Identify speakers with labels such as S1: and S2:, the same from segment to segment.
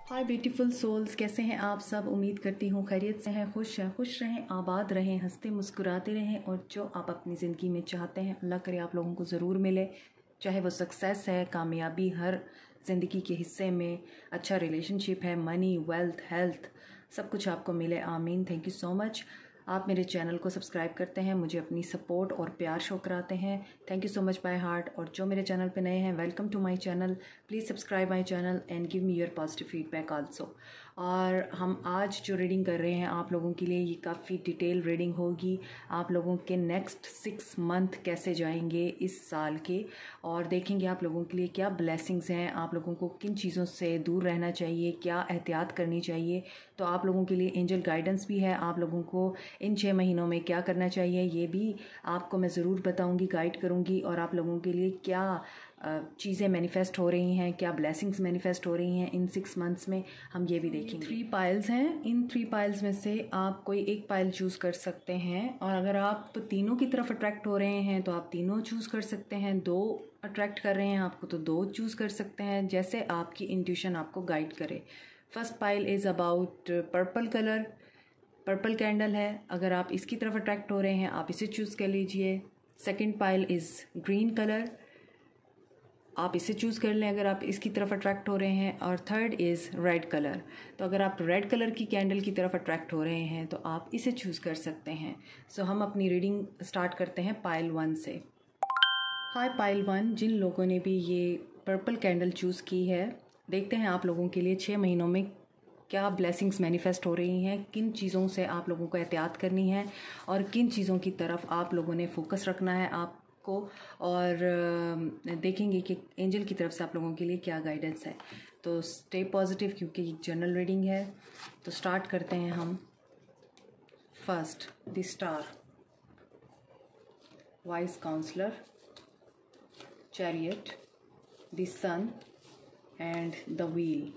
S1: हाय beautiful souls, कैसे हैं आप सब। उम्मीद करती हूँ खैरियत से हैं, खुश रहें, आबाद रहें, हंसते मुस्कुराते रहें और जो आप अपनी ज़िंदगी में चाहते हैं अल्लाह करे आप लोगों को ज़रूर मिले। चाहे वो सक्सेस है, कामयाबी हर ज़िंदगी के हिस्से में, अच्छा रिलेशनशिप है, मनी, वेल्थ, हेल्थ, सब कुछ आपको मिले। आमीन। Thank you so much. आप मेरे चैनल को सब्सक्राइब करते हैं, मुझे अपनी सपोर्ट और प्यार शो कराते हैं। Thank you so much by heart. और जो मेरे चैनल पे नए हैं, welcome to my channel. Please subscribe my channel and give me your positive feedback also. और हम आज जो रीडिंग कर रहे हैं आप लोगों के लिए, ये काफ़ी डिटेल रीडिंग होगी। आप लोगों के नेक्स्ट 6 मंथ कैसे जाएंगे इस साल के, और देखेंगे आप लोगों के लिए क्या ब्लेसिंग्स हैं, आप लोगों को किन चीज़ों से दूर रहना चाहिए, क्या एहतियात करनी चाहिए। तो आप लोगों के लिए एंजल गाइडेंस भी है, आप लोगों को इन 6 महीनों में क्या करना चाहिए ये भी आपको मैं ज़रूर बताऊंगी, गाइड करूंगी। और आप लोगों के लिए क्या चीज़ें मैनिफेस्ट हो रही हैं, क्या ब्लेसिंग्स मैनिफेस्ट हो रही हैं इन 6 मंथ्स में, हम ये भी देखेंगे। 3 पाइल्स हैं, इन 3 पाइल्स में से आप कोई एक पाइल चूज़ कर सकते हैं। और अगर आप तीनों की तरफ अट्रैक्ट हो रहे हैं तो आप तीनों चूज़ कर सकते हैं। 2 अट्रैक्ट कर रहे हैं आपको तो 2 चूज़ कर सकते हैं, जैसे आपकी इंट्यूशन आपको गाइड करे। First pile is about purple colour, purple candle है। अगर आप इसकी तरफ अट्रैक्ट हो रहे हैं आप इसे चूज़ कर लीजिए। Second pile is green colour, आप इसे चूज़ कर लें अगर आप इसकी तरफ अट्रैक्ट हो रहे हैं। और थर्ड इज़ रेड कलर, तो अगर आप रेड कलर की कैंडल की तरफ अट्रैक्ट हो रहे हैं तो आप इसे चूज़ कर सकते हैं। सो हम अपनी रीडिंग स्टार्ट करते हैं पाइल 1 से। हाय पाइल 1, जिन लोगों ने भी ये पर्पल कैंडल चूज़ की है, देखते हैं आप लोगों के लिए 6 महीनों में क्या ब्लेसिंग्स मैनिफेस्ट हो रही हैं, किन चीज़ों से आप लोगों को एहतियात करनी है और किन चीज़ों की तरफ आप लोगों ने फोकस रखना है आपको। और देखेंगे कि एंजल की तरफ से आप लोगों के लिए क्या गाइडेंस है। तो स्टे पॉजिटिव, क्योंकि ये जनरल रीडिंग है। तो स्टार्ट करते हैं हम। First, the star, wise counsellor, chariot, the sun and the wheel.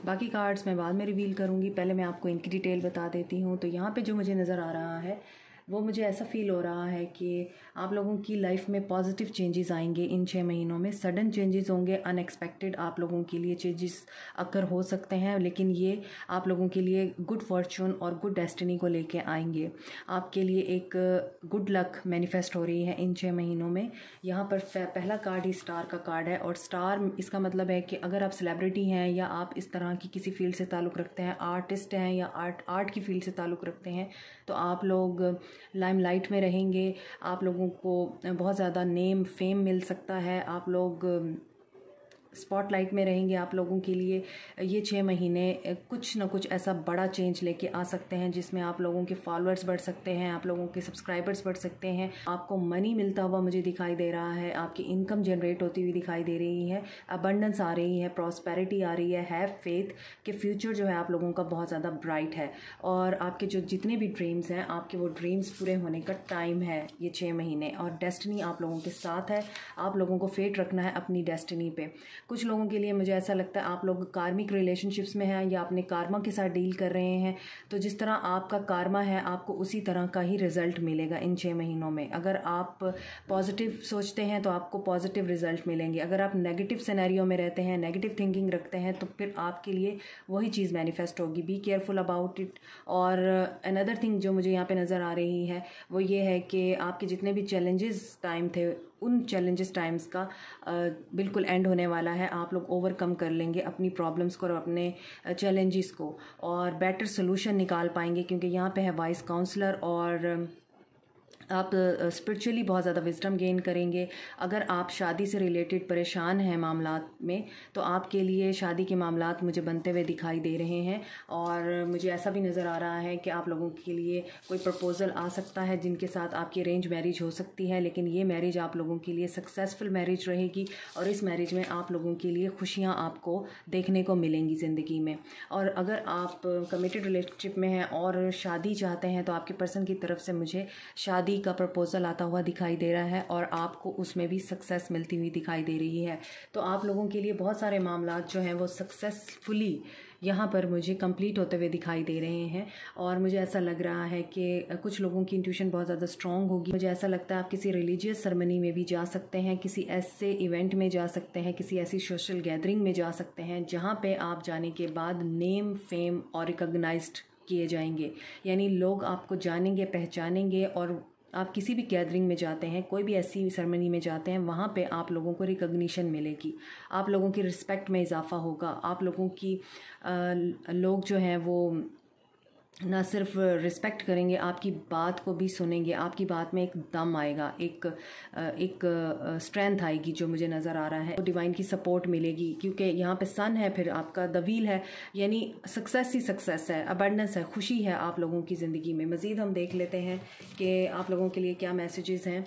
S1: बाकी कार्ड्स मैं बाद में रिवील करूँगी, पहले मैं आपको इनकी डिटेल बता देती हूँ। तो यहाँ पे जो मुझे नज़र आ रहा है वो मुझे ऐसा फील हो रहा है कि आप लोगों की लाइफ में पॉजिटिव चेंजेस आएंगे इन 6 महीनों में। सडन चेंजेस होंगे, अनएक्सपेक्टेड आप लोगों के लिए चेंजेस अकर हो सकते हैं, लेकिन ये आप लोगों के लिए गुड फॉर्चून और गुड डेस्टिनी को लेके आएंगे। आपके लिए एक गुड लक मैनिफेस्ट हो रही है इन 6 महीनों में। यहाँ पर पहला कार्ड ही स्टार का कार्ड है, और स्टार इसका मतलब है कि अगर आप सेलिब्रिटी हैं या आप इस तरह की किसी फील्ड से ताल्लुक़ रखते हैं, आर्टिस्ट हैं या आर्ट की फील्ड से ताल्लुक़ रखते हैं, तो आप लोग लाइमलाइट में रहेंगे। आप लोगों को बहुत ज़्यादा नेम फेम मिल सकता है, आप लोग स्पॉटलाइट में रहेंगे। आप लोगों के लिए ये 6 महीने कुछ ना कुछ ऐसा बड़ा चेंज लेके आ सकते हैं जिसमें आप लोगों के फॉलोअर्स बढ़ सकते हैं, आप लोगों के सब्सक्राइबर्स बढ़ सकते हैं, आपको मनी मिलता हुआ मुझे दिखाई दे रहा है, आपकी इनकम जनरेट होती हुई दिखाई दे रही है, अबंडेंस आ रही है, प्रॉस्पेरिटी आ रही है। हैव फेथ कि फ्यूचर जो है आप लोगों का बहुत ज़्यादा ब्राइट है, और आपके जो जितने भी ड्रीम्स हैं आपके वो ड्रीम्स पूरे होने का टाइम है ये 6 महीने। और डेस्टिनी आप लोगों के साथ है, आप लोगों को फेट रखना है अपनी डेस्टिनी पे। कुछ लोगों के लिए मुझे ऐसा लगता है आप लोग कार्मिक रिलेशनशिप्स में हैं या अपने कार्मा के साथ डील कर रहे हैं, तो जिस तरह आपका कार्मा है आपको उसी तरह का ही रिजल्ट मिलेगा इन 6 महीनों में। अगर आप पॉजिटिव सोचते हैं तो आपको पॉजिटिव रिजल्ट मिलेंगे, अगर आप नेगेटिव सिनेरियो में रहते हैं, नेगेटिव थिंकिंग रखते हैं, तो फिर आपके लिए वही चीज़ मैनिफेस्ट होगी। Be careful about it. और अनदर थिंग जो मुझे यहाँ पे नज़र आ रही है वो ये है कि आपके जितने भी चैलेंजेस टाइम थे उन चैलेंजेस टाइम्स का बिल्कुल एंड होने वाला है। आप लोग ओवरकम कर लेंगे अपनी प्रॉब्लम्स को और अपने चैलेंजेस को, और बेटर सोल्यूशन निकाल पाएंगे, क्योंकि यहाँ पे है वाइस काउंसलर और आप स्पिरिचुअली बहुत ज़्यादा विजडम गेन करेंगे। अगर आप शादी से रिलेटेड परेशान हैं मामलात में, तो आपके लिए शादी के मामलात मुझे बनते हुए दिखाई दे रहे हैं। और मुझे ऐसा भी नज़र आ रहा है कि आप लोगों के लिए कोई प्रपोज़ल आ सकता है जिनके साथ आपकी अरेंज मैरिज हो सकती है, लेकिन ये मैरिज आप लोगों के लिए सक्सेसफुल मैरिज रहेगी, और इस मैरिज में आप लोगों के लिए खुशियाँ आपको देखने को मिलेंगी ज़िंदगी में। और अगर आप कमिटेड रिलेशनशिप में हैं और शादी चाहते हैं तो आपके पर्सन की तरफ से मुझे शादी शादी का प्रपोज़ल आता हुआ दिखाई दे रहा है और आपको उसमें भी सक्सेस मिलती हुई दिखाई दे रही है। तो आप लोगों के लिए बहुत सारे मामलात जो हैं वो सक्सेसफुली यहाँ पर मुझे कंप्लीट होते हुए दिखाई दे रहे हैं। और मुझे ऐसा लग रहा है कि कुछ लोगों की इंट्यूशन बहुत ज़्यादा स्ट्रॉन्ग होगी। मुझे ऐसा लगता है आप किसी रिलीजियस सेरेमनी में भी जा सकते हैं, किसी ऐसे इवेंट में जा सकते हैं, किसी ऐसी सोशल गैदरिंग में जा सकते हैं जहाँ पे आप जाने के बाद नेम, फेम और रिकॉग्नाइज्ड किए जाएंगे। यानी लोग आपको जानेंगे, पहचानेंगे। और आप किसी भी गैदरिंग में जाते हैं, कोई भी ऐसी सेरेमनी में जाते हैं, वहाँ पे आप लोगों को रिकॉग्निशन मिलेगी, आप लोगों की रिस्पेक्ट में इजाफा होगा, आप लोगों की लोग जो हैं वो ना सिर्फ रिस्पेक्ट करेंगे, आपकी बात को भी सुनेंगे, आपकी बात में एक दम आएगा, एक स्ट्रेंथ आएगी जो मुझे नज़र आ रहा है। तो डिवाइन की सपोर्ट मिलेगी क्योंकि यहाँ पे सन है, फिर आपका द व्हील है, यानी सक्सेस ही सक्सेस है, अबंडेंस है, खुशी है आप लोगों की ज़िंदगी में। मज़ीद हम देख लेते हैं कि आप लोगों के लिए क्या मैसेजेस हैं।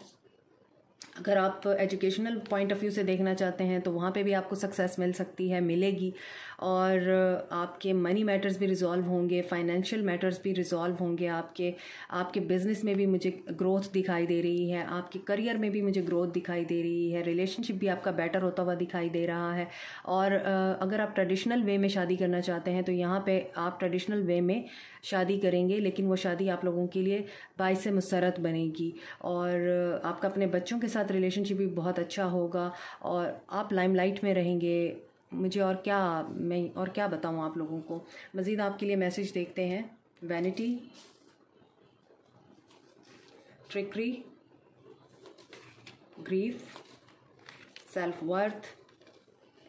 S1: अगर आप एजुकेशनल पॉइंट ऑफ व्यू से देखना चाहते हैं तो वहाँ पे भी आपको सक्सेस मिल सकती है, मिलेगी। और आपके मनी मैटर्स भी रिजॉल्व होंगे, फाइनेंशियल मैटर्स भी रिजॉल्व होंगे, आपके बिज़नेस में भी मुझे ग्रोथ दिखाई दे रही है, आपके करियर में भी मुझे ग्रोथ दिखाई दे रही है, रिलेशनशिप भी आपका बेटर होता हुआ दिखाई दे रहा है। और अगर आप ट्रेडिशनल वे में शादी करना चाहते हैं तो यहाँ पे आप ट्रेडिशनल वे में शादी करेंगे, लेकिन वो शादी आप लोगों के लिए बाइस मुसरत बनेगी। और आपका अपने बच्चों के साथ रिलेशनशिप भी बहुत अच्छा होगा और आप लाइमलाइट में रहेंगे। मुझे और क्या बताऊं आप लोगों को। मज़ीद आपके लिए मैसेज देखते हैं। Vanity, trickery, grief, self worth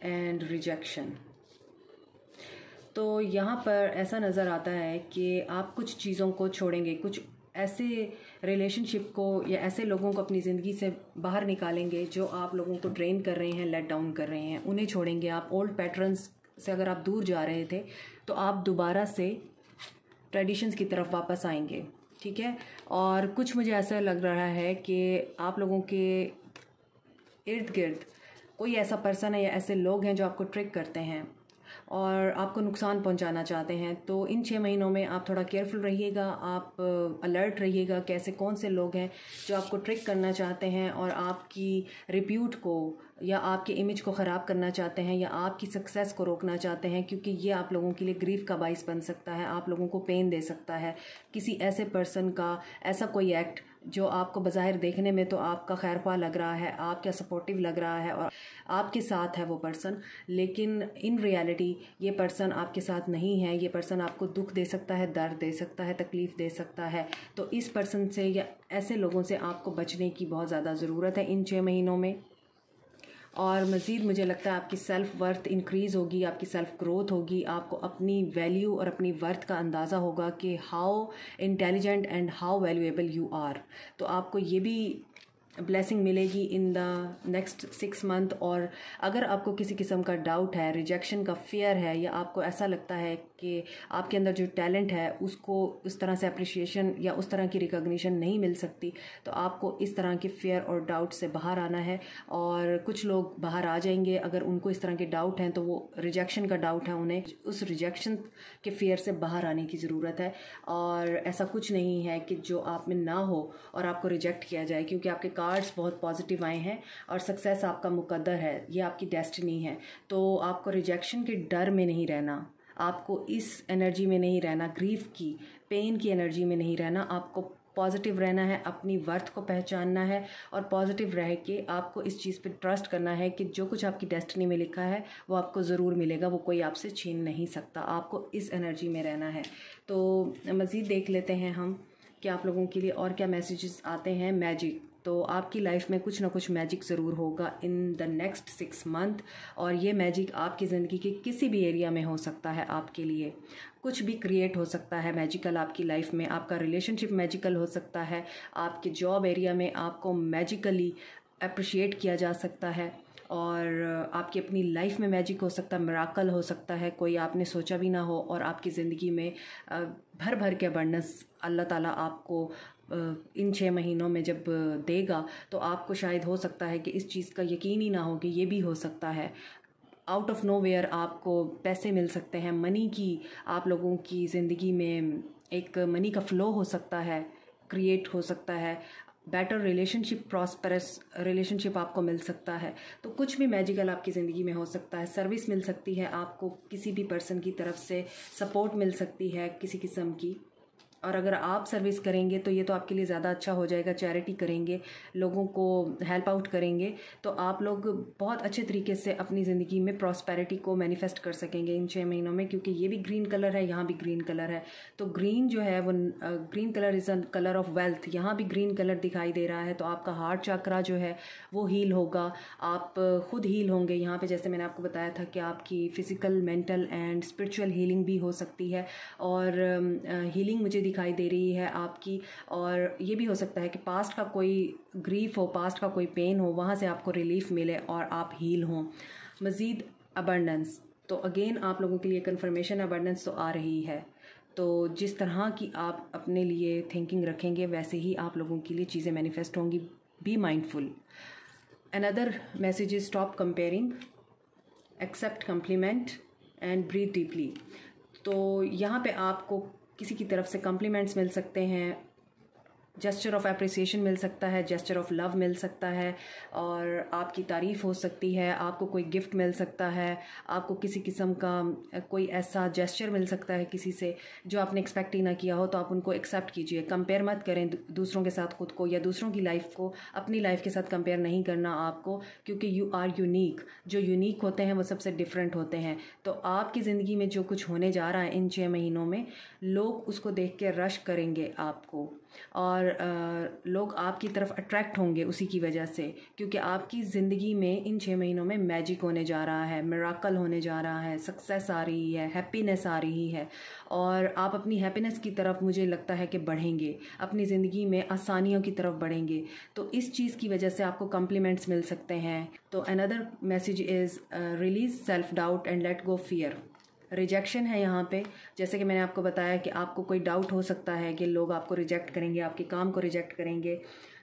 S1: and rejection. तो यहाँ पर ऐसा नज़र आता है कि आप कुछ चीज़ों को छोड़ेंगे, कुछ ऐसे रिलेशनशिप को या ऐसे लोगों को अपनी ज़िंदगी से बाहर निकालेंगे जो आप लोगों को ड्रेन कर रहे हैं, लेट डाउन कर रहे हैं, उन्हें छोड़ेंगे आप। ओल्ड पैटर्न्स से अगर आप दूर जा रहे थे तो आप दोबारा से ट्रेडिशंस की तरफ वापस आएंगे, ठीक है। और कुछ मुझे ऐसा लग रहा है कि आप लोगों के इर्द गिर्द कोई ऐसा पर्सन है या ऐसे लोग हैं जो आपको ट्रिक करते हैं और आपको नुकसान पहुंचाना चाहते हैं। तो इन 6 महीनों में आप थोड़ा केयरफुल रहिएगा, आप अलर्ट रहिएगा कि ऐसे कौन से लोग हैं जो आपको ट्रिक करना चाहते हैं और आपकी रिप्यूट को या आपके इमेज को ख़राब करना चाहते हैं या आपकी सक्सेस को रोकना चाहते हैं, क्योंकि ये आप लोगों के लिए ग्रीफ का बाइस बन सकता है, आप लोगों को पेन दे सकता है। किसी ऐसे पर्सन का ऐसा कोई एक्ट जो आपको बज़ाहिर देखने में तो आपका खैरख्वाह लग रहा है, आपका सपोर्टिव लग रहा है और आपके साथ है वो पर्सन, लेकिन इन रियलिटी ये पर्सन आपके साथ नहीं है। ये पर्सन आपको दुख दे सकता है, दर्द दे सकता है, तकलीफ़ दे सकता है। तो इस पर्सन से या ऐसे लोगों से आपको बचने की बहुत ज़्यादा ज़रूरत है इन 6 महीनों में। और मज़ीद मुझे लगता है आपकी सेल्फ़ वर्थ इंक्रीज़ होगी, आपकी सेल्फ़ ग्रोथ होगी, आपको अपनी वैल्यू और अपनी वर्थ का अंदाज़ा होगा कि how intelligent and how valuable you are. तो आपको ये भी ब्लेसिंग मिलेगी इन द नेक्स्ट 6 मंथ। और अगर आपको किसी किस्म का डाउट है, रिजेक्शन का फियर है, या आपको ऐसा लगता है कि आपके अंदर जो टैलेंट है उसको उस तरह से अप्रिशिएशन या उस तरह की रिकॉग्निशन नहीं मिल सकती, तो आपको इस तरह के फियर और डाउट से बाहर आना है। और कुछ लोग बाहर आ जाएंगे अगर उनको इस तरह के डाउट हैं, तो वो रिजेक्शन का डाउट है, उन्हें उस रिजेक्शन के फियर से बाहर आने की ज़रूरत है। और ऐसा कुछ नहीं है कि जो आप में ना हो और आपको रिजेक्ट किया जाए, क्योंकि आपके कार्ड्स बहुत पॉजिटिव आए हैं और सक्सेस आपका मुकद्दर है, ये आपकी डेस्टिनी है। तो आपको रिजेक्शन के डर में नहीं रहना, आपको इस एनर्जी में नहीं रहना, ग्रीफ की, पेन की एनर्जी में नहीं रहना। आपको पॉजिटिव रहना है, अपनी वर्थ को पहचानना है और पॉजिटिव रह के आपको इस चीज़ पे ट्रस्ट करना है कि जो कुछ आपकी डेस्टिनी में लिखा है वो आपको ज़रूर मिलेगा, वो कोई आपसे छीन नहीं सकता। आपको इस एनर्जी में रहना है। तो मज़ीद देख लेते हैं हम कि आप लोगों के लिए और क्या मैसेजेस आते हैं। मैजिक, तो आपकी लाइफ में कुछ ना कुछ मैजिक ज़रूर होगा इन द नेक्स्ट 6 मंथ। और ये मैजिक आपकी ज़िंदगी के किसी भी एरिया में हो सकता है, आपके लिए कुछ भी क्रिएट हो सकता है मैजिकल आपकी लाइफ में। आपका रिलेशनशिप मैजिकल हो सकता है, आपके जॉब एरिया में आपको मैजिकली अप्रिशिएट किया जा सकता है, और आपकी अपनी लाइफ में मैजिक हो सकता है, मिराकल हो सकता है, कोई आपने सोचा भी ना हो और आपकी ज़िंदगी में भर भर के अबंडेंस अल्लाह ताला आपको इन 6 महीनों में जब देगा, तो आपको शायद हो सकता है कि इस चीज़ का यकीन ही ना हो कि ये भी हो सकता है। आउट ऑफ नोवेयर आपको पैसे मिल सकते हैं, मनी की आप लोगों की ज़िंदगी में एक मनी का फ़्लो हो सकता है, क्रिएट हो सकता है। बेटर रिलेशनशिप, प्रॉस्परस रिलेशनशिप आपको मिल सकता है। तो कुछ भी मैजिकल आपकी ज़िंदगी में हो सकता है। सर्विस मिल सकती है आपको, किसी भी पर्सन की तरफ से सपोर्ट मिल सकती है किसी किस्म की। और अगर आप सर्विस करेंगे तो ये तो आपके लिए ज़्यादा अच्छा हो जाएगा। चैरिटी करेंगे, लोगों को हेल्प आउट करेंगे, तो आप लोग बहुत अच्छे तरीके से अपनी ज़िंदगी में प्रॉस्पेरिटी को मैनिफेस्ट कर सकेंगे इन 6 महीनों में। क्योंकि ये भी ग्रीन कलर है, यहाँ भी ग्रीन कलर है। तो ग्रीन जो है वो green colour is a colour of wealth. यहाँ भी ग्रीन कलर दिखाई दे रहा है। तो आपका हार्ट चक्रा जो है वो हील होगा, आप खुद हील होंगे। यहाँ पे जैसे मैंने आपको बताया था कि आपकी physical, mental and spiritual healing भी हो सकती है। और हीलिंग मुझे दिखाई दे रही है आपकी। और ये भी हो सकता है कि पास्ट का कोई ग्रीफ हो, पास्ट का कोई पेन हो, वहाँ से आपको रिलीफ मिले और आप हील हों। मज़ीद अबंडेंस, तो अगेन आप लोगों के लिए कन्फर्मेशन अबंडेंस तो आ रही है। तो जिस तरह की आप अपने लिए थिंकिंग रखेंगे वैसे ही आप लोगों के लिए चीज़ें मैनिफेस्ट होंगी। Be mindful. Another message is stop comparing, accept compliment and breathe deeply. तो यहाँ पे आपको किसी की तरफ से कम्प्लीमेंट्स मिल सकते हैं, जेस्चर ऑफ अप्रिसिएशन मिल सकता है, जेस्चर ऑफ लव मिल सकता है, और आपकी तारीफ़ हो सकती है। आपको कोई गिफ्ट मिल सकता है, आपको किसी किस्म का कोई ऐसा जेस्चर मिल सकता है किसी से जो आपने एक्सपेक्ट ही ना किया हो। तो आप उनको एक्सेप्ट कीजिए। कंपेयर मत करें दूसरों के साथ खुद को, या दूसरों की लाइफ को अपनी लाइफ के साथ कंपेयर नहीं करना आपको, क्योंकि यू आर यूनिक। जो यूनिक होते हैं वो सबसे डिफरेंट होते हैं। तो आपकी ज़िंदगी में जो कुछ होने जा रहा है इन 6 महीनों में, लोग उसको देख के रश करेंगे आपको, और लोग आपकी तरफ अट्रैक्ट होंगे उसी की वजह से। क्योंकि आपकी ज़िंदगी में इन 6 महीनों में मैजिक होने जा रहा है, मिराकल होने जा रहा है, सक्सेस आ रही है, हैप्पीनेस आ रही है। और आप अपनी हैप्पीनेस की तरफ मुझे लगता है कि बढ़ेंगे, अपनी ज़िंदगी में आसानियों की तरफ बढ़ेंगे। तो इस चीज़ की वजह से आपको कम्प्लीमेंट्स मिल सकते हैं। तो another message is release self doubt and let go fear. Rejection है यहाँ पे, जैसे कि मैंने आपको बताया कि आपको कोई डाउट हो सकता है कि लोग आपको रिजेक्ट करेंगे, आपके काम को रिजेक्ट करेंगे,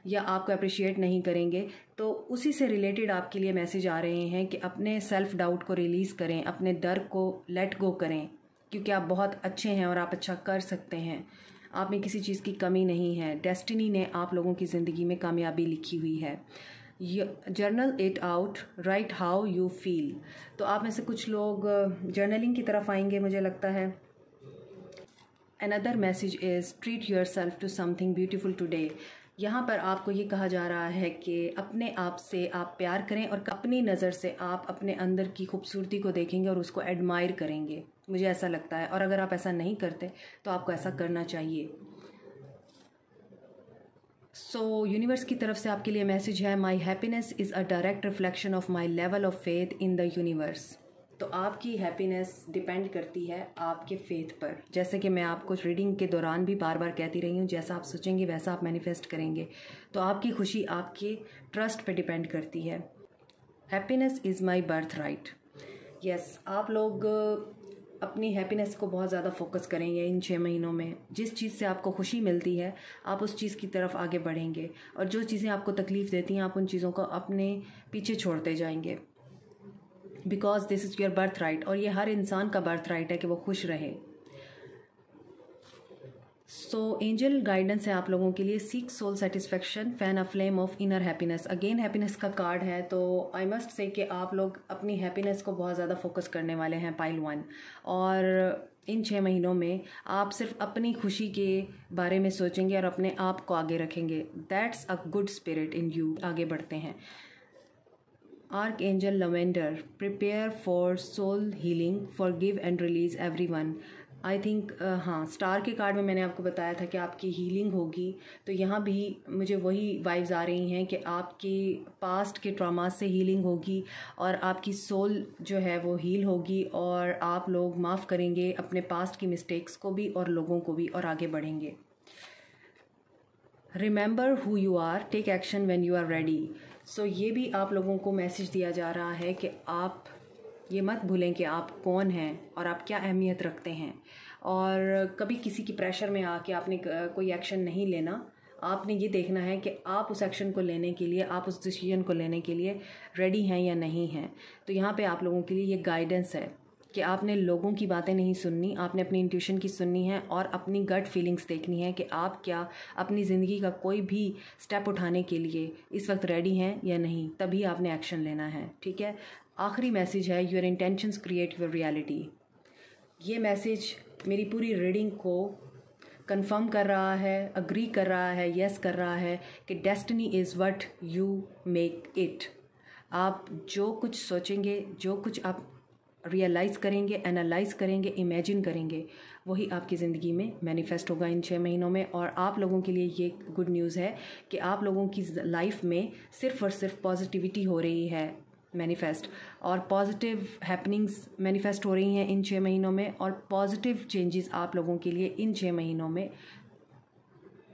S1: या आपको अप्रिशिएट नहीं करेंगे। तो उसी से रिलेटेड आपके लिए मैसेज आ रहे हैं कि अपने सेल्फ डाउट को रिलीज़ करें, अपने डर को लेट गो करें, क्योंकि आप बहुत अच्छे हैं और आप अच्छा कर सकते हैं। आप में किसी चीज़ की कमी नहीं है। डेस्टिनी ने आप लोगों की ज़िंदगी में कामयाबी लिखी हुई है। Journal it out, right how you feel. तो आप में से कुछ लोग जर्नलिंग की तरफ आएंगे मुझे लगता है। Another message is treat yourself to something beautiful today. यहाँ पर आपको ये कहा जा रहा है कि अपने आप से आप प्यार करें, और अपनी नज़र से आप अपने अंदर की खूबसूरती को देखेंगे और उसको एडमायर करेंगे, मुझे ऐसा लगता है। और अगर आप ऐसा नहीं करते तो आपको ऐसा करना चाहिए। सो यूनिवर्स की तरफ से आपके लिए मैसेज है, my happiness is a direct reflection of my level of faith in the universe. तो आपकी हैप्पीनेस डिपेंड करती है आपके फेथ पर। जैसे कि मैं आपको रीडिंग के दौरान भी बार बार कहती रही हूँ, जैसा आप सोचेंगे वैसा आप मैनिफेस्ट करेंगे। तो आपकी खुशी आपके ट्रस्ट पे डिपेंड करती है। Happiness is my birth right. Yes, आप लोग अपनी हैप्पीनेस को बहुत ज़्यादा फोकस करेंगे इन 6 महीनों में। जिस चीज़ से आपको खुशी मिलती है आप उस चीज़ की तरफ आगे बढ़ेंगे, और जो चीज़ें आपको तकलीफ़ देती हैं आप उन चीज़ों को अपने पीछे छोड़ते जाएंगे। Because this is your birth right, और ये हर इंसान का बर्थ राइट है कि वो खुश रहे। सो एंजल गाइडेंस है आप लोगों के लिए, seek soul satisfaction, fan a flame of inner happiness. Again happiness का कार्ड है। तो आई मस्ट से कि आप लोग अपनी हैप्पीनेस को बहुत ज़्यादा फोकस करने वाले हैं, पाइल 1। और इन 6 महीनों में आप सिर्फ अपनी खुशी के बारे में सोचेंगे और अपने आप को आगे रखेंगे। That's a good spirit in you. आगे बढ़ते हैं। Archangel Lavender, prepare for soul healing, forgive and release everyone. I think हाँ, स्टार के कार्ड में मैंने आपको बताया था कि आपकी हीलिंग होगी। तो यहाँ भी मुझे वही वाइब्स आ रही हैं कि आपके पास्ट के ट्रॉमा से हीलिंग होगी, और आपकी सोल जो है वो हील होगी, और आप लोग माफ़ करेंगे अपने पास्ट की मिस्टेक्स को भी और लोगों को भी, और आगे बढ़ेंगे। Remember who you are, take action when you are ready. So ये भी आप लोगों को मैसेज दिया जा रहा है कि आप ये मत भूलें कि आप कौन हैं और आप क्या अहमियत रखते हैं। और कभी किसी की प्रेशर में आके आपने कोई एक्शन नहीं लेना। आपने ये देखना है कि आप उस एक्शन को लेने के लिए, आप उस डिसीजन को लेने के लिए रेडी हैं या नहीं हैं। तो यहाँ पे आप लोगों के लिए ये गाइडेंस है कि आपने लोगों की बातें नहीं सुननी, आपने अपनी इंट्यूशन की सुननी है और अपनी गट फीलिंग्स देखनी है कि आप क्या अपनी ज़िंदगी का कोई भी स्टेप उठाने के लिए इस वक्त रेडी हैं या नहीं, तभी आपने एक्शन लेना है। ठीक है। आखिरी मैसेज है, your intentions create your reality. ये मैसेज मेरी पूरी रीडिंग को कंफर्म कर रहा है, अग्री कर रहा है, यस कर रहा है कि destiny is what you make it. आप जो कुछ सोचेंगे, जो कुछ आप रियलाइज़ करेंगे, एनालाइज करेंगे, इमेजिन करेंगे, वही आपकी ज़िंदगी में मैनिफेस्ट होगा इन 6 महीनों में। और आप लोगों के लिए ये गुड न्यूज़ है कि आप लोगों की लाइफ में सिर्फ़ और सिर्फ पॉजिटिविटी हो रही है मैनिफेस्ट, और पॉजिटिव हैपनिंग्स मैनिफेस्ट हो रही हैं इन 6 महीनों में, और पॉजिटिव चेंजेस आप लोगों के लिए इन 6 महीनों में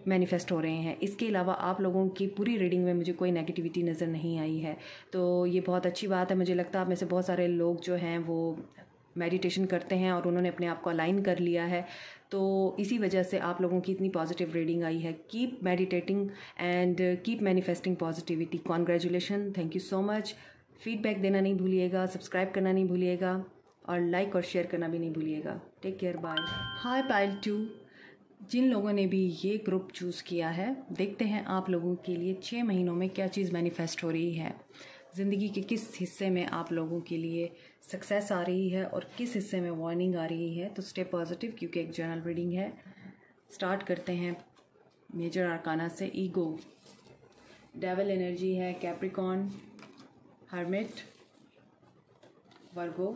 S1: मैनिफेस्ट हो रहे हैं। इसके अलावा आप लोगों की पूरी रीडिंग में मुझे कोई नेगेटिविटी नज़र नहीं आई है, तो ये बहुत अच्छी बात है। मुझे लगता है आप में से बहुत सारे लोग जो हैं वो मेडिटेशन करते हैं और उन्होंने अपने आप को अलाइन कर लिया है, तो इसी वजह से आप लोगों की इतनी पॉजिटिव रीडिंग आई है। Keep meditating and keep manifesting positivity. Congratulation, thank you so much. Feedback देना नहीं भूलिएगा, सब्सक्राइब करना नहीं भूलिएगा और लाइक और शेयर करना भी नहीं भूलिएगा। Take care, bye. Hi pile 2, जिन लोगों ने भी ये ग्रुप चूज़ किया है, देखते हैं आप लोगों के लिए 6 महीनों में क्या चीज़ मैनिफेस्ट हो रही है। ज़िंदगी के किस हिस्से में आप लोगों के लिए सक्सेस आ रही है और किस हिस्से में वार्निंग आ रही है। तो स्टे पॉजिटिव, क्योंकि एक जनरल रीडिंग है। स्टार्ट करते हैं मेजर आर्काना से। ईगो, डेविल एनर्जी है, Capricorn, hermit, Virgo,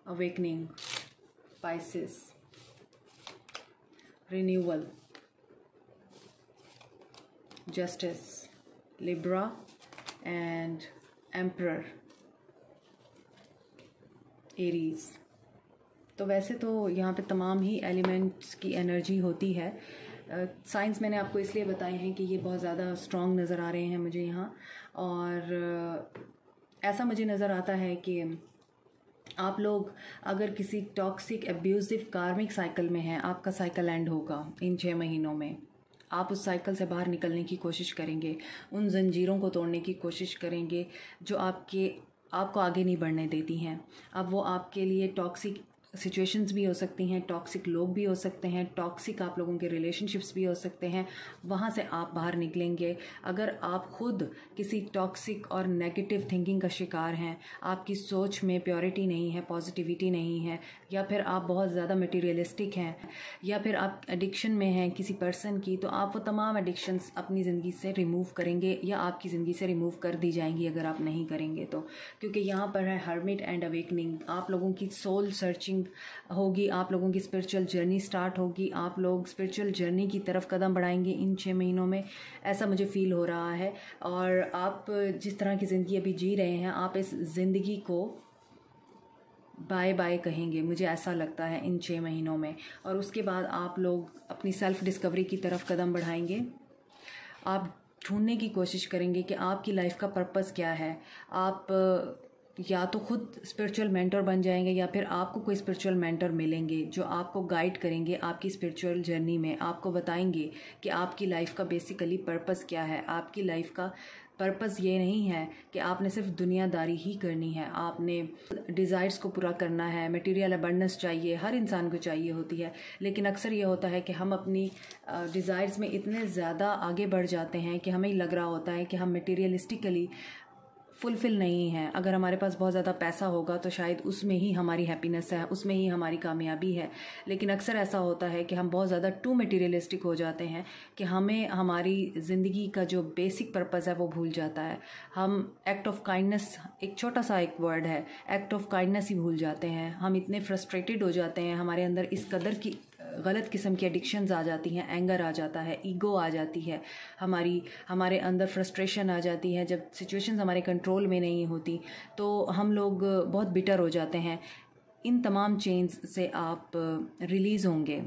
S1: awakening, Pisces, renewal, justice, Libra and emperor, Aries. तो वैसे तो यहाँ पे तमाम ही एलिमेंट्स की एनर्जी होती है। साइंस मैंने आपको इसलिए बताए हैं कि ये बहुत ज़्यादा स्ट्रॉन्ग नज़र आ रहे हैं मुझे यहाँ, और ऐसा मुझे नज़र आता है कि आप लोग अगर किसी टॉक्सिक एब्यूजिव कार्मिक साइकिल में हैं, आपका साइकिल एंड होगा इन 6 महीनों में। आप उस साइकिल से बाहर निकलने की कोशिश करेंगे, उन जंजीरों को तोड़ने की कोशिश करेंगे जो आपको आगे नहीं बढ़ने देती हैं। अब वो आपके लिए टॉक्सिक सिचुएशंस भी हो सकती हैं, टॉक्सिक लोग भी हो सकते हैं, टॉक्सिक आप लोगों के रिलेशनशिप्स भी हो सकते हैं। वहाँ से आप बाहर निकलेंगे अगर आप खुद किसी टॉक्सिक और नेगेटिव थिंकिंग का शिकार हैं, आपकी सोच में प्योरिटी नहीं है, पॉजिटिविटी नहीं है, या फिर आप बहुत ज़्यादा मटीरियलिस्टिक हैं, या फिर आप एडिक्शन में हैं किसी पर्सन की, तो आप वो तमाम एडिक्शंस अपनी ज़िंदगी से रिमूव करेंगे या आपकी ज़िंदगी से रिमूव कर दी जाएंगी अगर आप नहीं करेंगे तो। क्योंकि यहाँ पर है हर्मिट एंड अवेकनिंग। आप लोगों की सोल सर्चिंग होगी, आप लोगों की स्पिरिचुअल जर्नी स्टार्ट होगी, आप लोग स्पिरिचुअल जर्नी की तरफ कदम बढ़ाएंगे इन 6 महीनों में, ऐसा मुझे फील हो रहा है। और आप जिस तरह की ज़िंदगी अभी जी रहे हैं, आप इस ज़िंदगी को बाय बाय कहेंगे, मुझे ऐसा लगता है इन 6 महीनों में। और उसके बाद आप लोग अपनी सेल्फ डिस्कवरी की तरफ कदम बढ़ाएंगे। आप ढूंढने की कोशिश करेंगे कि आपकी लाइफ का पर्पस क्या है। आप या तो खुद स्पिरिचुअल मेंटर बन जाएंगे या फिर आपको कोई स्पिरिचुअल मेंटर मिलेंगे जो आपको गाइड करेंगे आपकी स्पिरिचुअल जर्नी में, आपको बताएंगे कि आपकी लाइफ का बेसिकली पर्पस क्या है। आपकी लाइफ का पर्पस ये नहीं है कि आपने सिर्फ दुनियादारी ही करनी है, आपने डिज़ायर्स को पूरा करना है। मटेरियल अबंडेंस चाहिए, हर इंसान को चाहिए होती है, लेकिन अक्सर ये होता है कि हम अपनी डिज़ायर्स में इतने ज़्यादा आगे बढ़ जाते हैं कि हमें लग रहा होता है कि हम मटेरियलिस्टिकली फुलफ़िल नहीं है। अगर हमारे पास बहुत ज़्यादा पैसा होगा तो शायद उसमें ही हमारी हैप्पीनेस है, उसमें ही हमारी कामयाबी है। लेकिन अक्सर ऐसा होता है कि हम बहुत ज़्यादा टू मटीरियलिस्टिक हो जाते हैं कि हमें हमारी ज़िंदगी का जो बेसिक पर्पज़ है वो भूल जाता है। हम एक्ट ऑफ काइंडनेस, एक छोटा सा एक वर्ड है, एक्ट ऑफ काइंडनेस ही भूल जाते हैं। हम इतने फ्रस्ट्रेटेड हो जाते हैं, हमारे अंदर इस कदर की गलत किस्म की एडिक्शंस आ जाती हैं, एंगर आ जाता है, ईगो आ जाती है, हमारे अंदर फ्रस्ट्रेशन आ जाती है। जब सिचुएशंस हमारे कंट्रोल में नहीं होती तो हम लोग बहुत बिटर हो जाते हैं। इन तमाम चेन्स से आप रिलीज़ होंगे,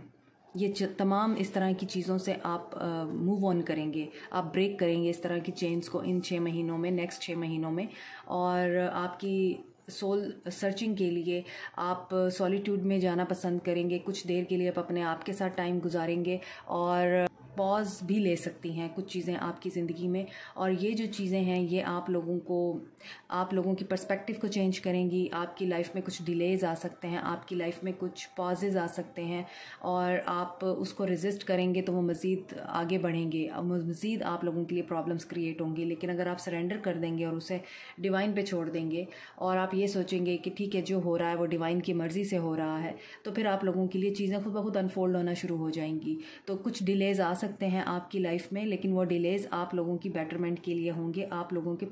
S1: ये तमाम इस तरह की चीज़ों से आप मूव ऑन करेंगे, आप ब्रेक करेंगे इस तरह की चेन्स को इन 6 महीनों में, नेक्स्ट 6 महीनों में। और आपकी सोल सर्चिंग के लिए आप सॉलिट्यूड में जाना पसंद करेंगे, कुछ देर के लिए आप अपने आप के साथ टाइम गुजारेंगे और पॉज भी ले सकती हैं कुछ चीज़ें आपकी ज़िंदगी में, और ये जो चीज़ें हैं ये आप लोगों की पर्सपेक्टिव को चेंज करेंगी। आपकी लाइफ में कुछ डिलेज आ सकते हैं, आपकी लाइफ में कुछ पॉजेज आ सकते हैं, और आप उसको रेजिस्ट करेंगे तो वो मज़ीद आगे बढ़ेंगे, मज़ीद आप लोगों के लिए प्रॉब्लम्स क्रिएट होंगी। लेकिन अगर आप सरेंडर कर देंगे और उसे डिवाइन पे छोड़ देंगे और आप ये सोचेंगे कि ठीक है जो हो रहा है वो डिवाइन की मर्ज़ी से हो रहा है, तो फिर आप लोगों के लिए चीज़ें खुद ब खुद अनफोल्ड होना शुरू हो जाएंगी। तो कुछ डिलेज़ आ सकते हैं आपकी लाइफ में, लेकिन वो डिलेज़ आप लोगों की बेटरमेंट के लिए होंगे, आप लोगों के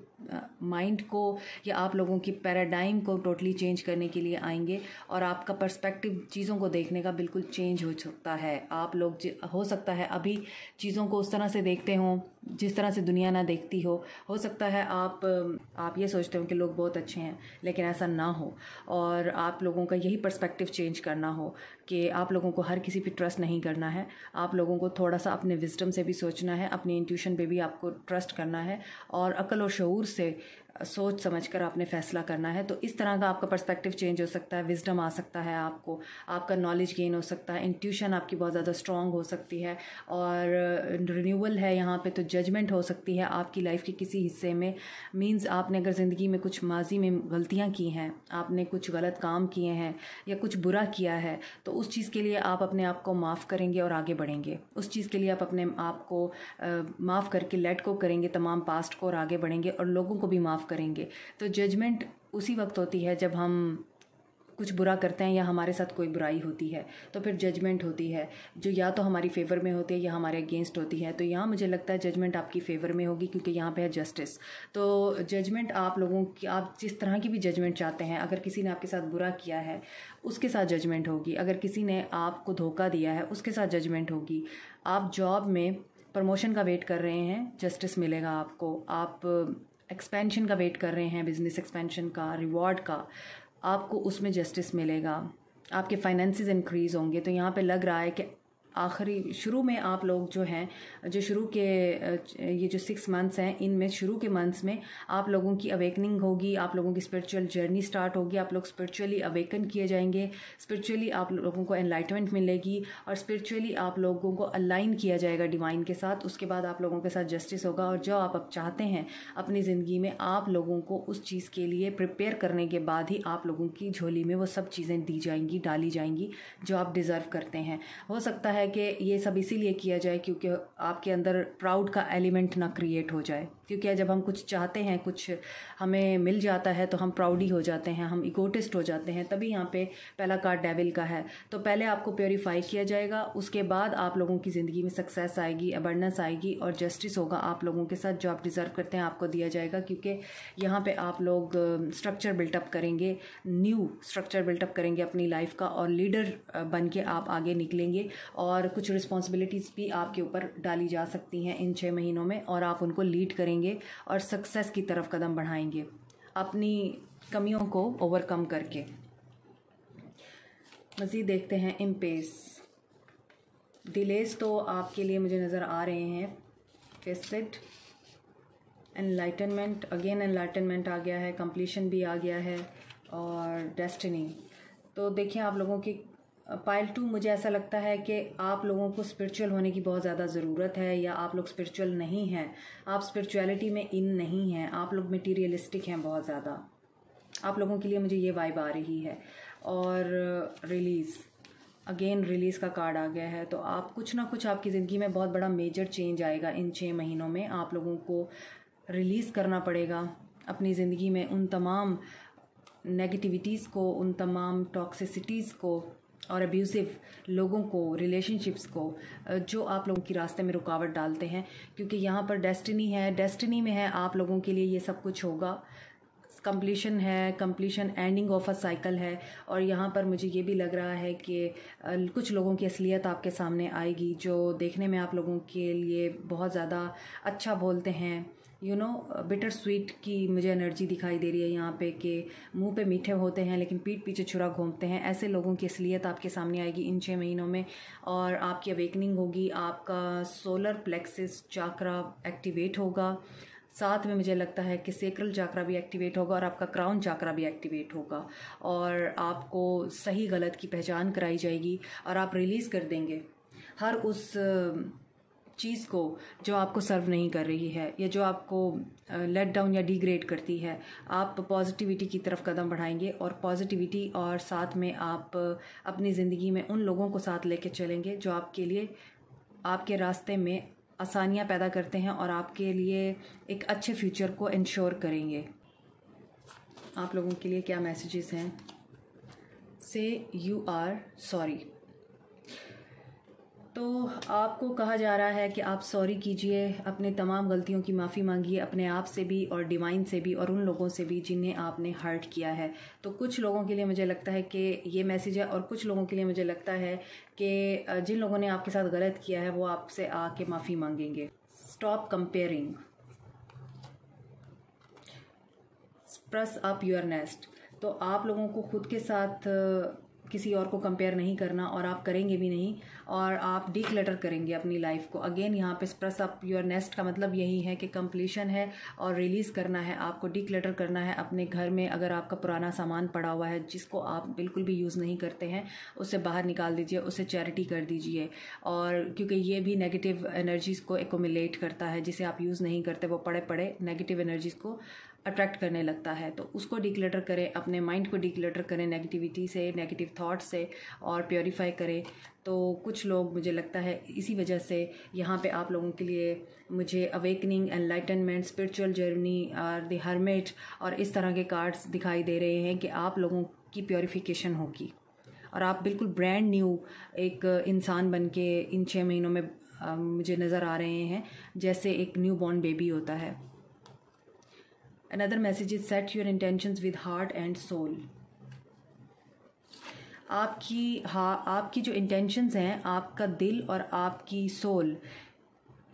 S1: माइंड को या आप लोगों की पैराडाइम को टोटली चेंज करने के लिए आएंगे, और आपका पर्सपेक्टिव चीज़ों को देखने का बिल्कुल चेंज हो सकता है। आप लोग हो सकता है अभी चीज़ों को उस तरह से देखते हों जिस तरह से दुनिया ना देखती हो सकता है आप ये सोचते हो कि लोग बहुत अच्छे हैं, लेकिन ऐसा ना हो, और आप लोगों का यही पर्सपेक्टिव चेंज करना हो कि आप लोगों को हर किसी पे ट्रस्ट नहीं करना है, आप लोगों को थोड़ा सा अपने विजडम से भी सोचना है, अपनी इंट्यूशन पे भी आपको ट्रस्ट करना है, और अक्ल और शऊर से सोच समझकर आपने फ़ैसला करना है। तो इस तरह का आपका पर्सपेक्टिव चेंज हो सकता है, विजडम आ सकता है आपको, आपका नॉलेज गेन हो सकता है, इंट्यूशन आपकी बहुत ज़्यादा स्ट्रॉन्ग हो सकती है, और रिन्यूअल है यहाँ पे, तो जजमेंट हो सकती है आपकी लाइफ के किसी हिस्से में। मींस आपने अगर ज़िंदगी में कुछ माजी में गलतियाँ की हैं, आपने कुछ गलत काम किए हैं या कुछ बुरा किया है, तो उस चीज़ के लिए आप अपने आप को माफ़ करेंगे और आगे बढ़ेंगे। उस चीज़ के लिए आप अपने आप को माफ़ करके लेट गो करेंगे तमाम पास्ट को, और आगे बढ़ेंगे और लोगों को भी माफ़ करेंगे। तो जजमेंट उसी वक्त होती है जब हम कुछ बुरा करते हैं या हमारे साथ कोई बुराई होती है, तो फिर जजमेंट होती है जो या तो हमारी फेवर में होती है या हमारे अगेंस्ट होती है। तो यहाँ मुझे लगता है जजमेंट आपकी फेवर में होगी, क्योंकि यहाँ पे है जस्टिस। तो जजमेंट आप लोगों की, आप जिस तरह की भी जजमेंट चाहते हैं, अगर किसी ने आपके साथ बुरा किया है उसके साथ जजमेंट होगी, अगर किसी ने आपको धोखा दिया है उसके साथ जजमेंट होगी। आप जॉब में प्रमोशन का वेट कर रहे हैं, जस्टिस मिलेगा आपको। आप एक्सपेंशन का वेट कर रहे हैं, बिजनेस एक्सपेंशन का, रिवॉर्ड का, आपको उसमें जस्टिस मिलेगा। आपके फाइनेंसेस इंक्रीज़ होंगे। तो यहाँ पे लग रहा है कि आखिरी शुरू में आप लोग जो हैं, जो शुरू के ये जो 6 मंथ्स हैं, इनमें शुरू के मंथ्स में आप लोगों की अवेकनिंग होगी, आप लोगों की स्पिरिचुअल जर्नी स्टार्ट होगी, आप लोग स्पिरिचुअली अवेकन किए जाएंगे, स्पिरिचुअली आप लोगों को एनलाइटमेंट मिलेगी, और स्पिरिचुअली आप लोगों को अलाइन किया जाएगा डिवाइन के साथ। उसके बाद आप लोगों के साथ जस्टिस होगा, और जो आप अब चाहते हैं अपनी ज़िंदगी में, आप लोगों को उस चीज़ के लिए प्रिपेयर करने के बाद ही आप लोगों की झोली में वो सब चीज़ें दी जाएंगी, डाली जाएंगी जो आप डिज़र्व करते हैं। हो सकता है कि ये सब इसीलिए किया जाए क्योंकि आपके अंदर प्राउड का एलिमेंट ना क्रिएट हो जाए, क्योंकि जब हम कुछ चाहते हैं, कुछ हमें मिल जाता है, तो हम प्राउडी हो जाते हैं, हम इगोटिस्ट हो जाते हैं। तभी यहाँ पे पहला कार्ड डेविल का है। तो पहले आपको प्योरीफाई किया जाएगा, उसके बाद आप लोगों की ज़िंदगी में सक्सेस आएगी, अबंडेंस आएगी, और जस्टिस होगा आप लोगों के साथ। जो आप डिज़र्व करते हैं आपको दिया जाएगा, क्योंकि यहाँ पे आप लोग स्ट्रक्चर बिल्टअप करेंगे, न्यू स्ट्रक्चर बिल्टअप करेंगे अपनी लाइफ का, और लीडर बन के आप आगे निकलेंगे, और कुछ रिस्पॉन्सिबिलिटीज़ भी आपके ऊपर डाली जा सकती हैं इन 6 महीनों में, और आप उनको लीड करेंगे और सक्सेस की तरफ कदम बढ़ाएंगे अपनी कमियों को ओवरकम करके। मज़ीद देखते हैं इम्पेस। डिलेज तो आपके लिए मुझे नज़र आ रहे हैं। फेसिड, एनलाइटनमेंट, अगेन एनलाइटनमेंट आ गया है, कंप्लीशन भी आ गया है, और डेस्टिनी। तो देखिए आप लोगों की पाइल 2, मुझे ऐसा लगता है कि आप लोगों को स्पिरिचुअल होने की बहुत ज़्यादा ज़रूरत है, या आप लोग स्पिरिचुअल नहीं हैं, आप स्पिरिचुअलिटी में इन नहीं हैं, आप लोग मटीरियलिस्टिक हैं बहुत ज़्यादा। आप लोगों के लिए मुझे ये वाइब आ रही है। और रिलीज़, अगेन रिलीज़ का कार्ड आ गया है। तो आप कुछ ना कुछ आपकी ज़िंदगी में बहुत बड़ा मेजर चेंज आएगा इन 6 महीनों में। आप लोगों को रिलीज़ करना पड़ेगा अपनी ज़िंदगी में उन तमाम नेगेटिविटीज़ को, उन तमाम टॉक्सिसिटीज़ को और अब्यूज़िव लोगों को, रिलेशनशिप्स को, जो आप लोगों की रास्ते में रुकावट डालते हैं। क्योंकि यहाँ पर डेस्टिनी है, डेस्टिनी में है आप लोगों के लिए ये सब कुछ होगा। कंप्लीशन है, completion, ending of a cycle है। और यहाँ पर मुझे ये भी लग रहा है कि कुछ लोगों की असलियत आपके सामने आएगी, जो देखने में आप लोगों के लिए बहुत ज़्यादा अच्छा बोलते हैं। बिटर स्वीट की मुझे एनर्जी दिखाई दे रही है यहाँ पे, कि मुंह पे मीठे होते हैं लेकिन पीठ पीछे छुरा घूमते हैं। ऐसे लोगों की असलियत आपके सामने आएगी इन 6 महीनों में, और आपकी अवेकनिंग होगी। आपका सोलर प्लेक्सिस चाक्रा एक्टिवेट होगा, साथ में मुझे लगता है कि सेक्रल चाक्रा भी एक्टिवेट होगा, और आपका क्राउन चाक्रा भी एक्टिवेट होगा, और आपको सही गलत की पहचान कराई जाएगी, और आप रिलीज़ कर देंगे हर उस चीज़ को जो आपको सर्व नहीं कर रही है या जो आपको लेट डाउन या डिग्रेड करती है, आप पॉजिटिविटी की तरफ कदम बढ़ाएंगे और पॉजिटिविटी और साथ में आप अपनी ज़िंदगी में उन लोगों को साथ लेके चलेंगे जो आपके लिए आपके रास्ते में आसानियाँ पैदा करते हैं और आपके लिए एक अच्छे फ्यूचर को इंश्योर करेंगे। आप लोगों के लिए क्या मैसेजेस हैं? से यू आर सॉरी। तो आपको कहा जा रहा है कि आप सॉरी कीजिए, अपने तमाम गलतियों की माफ़ी मांगिए, अपने आप से भी और डिवाइन से भी और उन लोगों से भी जिन्हें आपने हर्ट किया है। तो कुछ लोगों के लिए मुझे लगता है कि ये मैसेज है और कुछ लोगों के लिए मुझे लगता है कि जिन लोगों ने आपके साथ गलत किया है वो आपसे आके माफ़ी मांगेंगे। Stop comparing, स्प्रेस up your nest. तो आप लोगों को खुद के साथ किसी और को कंपेयर नहीं करना और आप करेंगे भी नहीं, और आप डीक्लटर करेंगे अपनी लाइफ को। अगेन यहाँ पे स्प्रेस अप योर नेस्ट का मतलब यही है कि कंप्लीशन है और रिलीज़ करना है, आपको डीक्लटर करना है अपने घर में। अगर आपका पुराना सामान पड़ा हुआ है जिसको आप बिल्कुल भी यूज़ नहीं करते हैं, उसे बाहर निकाल दीजिए, उसे चैरिटी कर दीजिए। और क्योंकि ये भी नेगेटिव एनर्जीज़ को एकोमुलेट करता है, जिसे आप यूज़ नहीं करते वो पड़े पड़े नेगेटिव एनर्जीज़ को अट्रैक्ट करने लगता है। तो उसको डिक्लटर करें, अपने माइंड को डिक्लटर करें नेगेटिविटी से, नेगेटिव थॉट से, और प्योरीफाई करें। तो कुछ लोग, मुझे लगता है इसी वजह से यहाँ पे आप लोगों के लिए मुझे अवेकनिंग, एनलाइटनमेंट, स्पिरिचुअल जर्नी और द हर्मिट और इस तरह के कार्ड्स दिखाई दे रहे हैं कि आप लोगों की प्योरीफिकेशन होगी और आप बिल्कुल ब्रांड न्यू एक इंसान बन के इन 6 महीनों में मुझे नज़र आ रहे हैं, जैसे एक न्यू बॉर्न बेबी होता है। Another message is set your intentions with heart and soul. आपकी जो इंटेंशंस हैं, आपका दिल और आपकी सोल,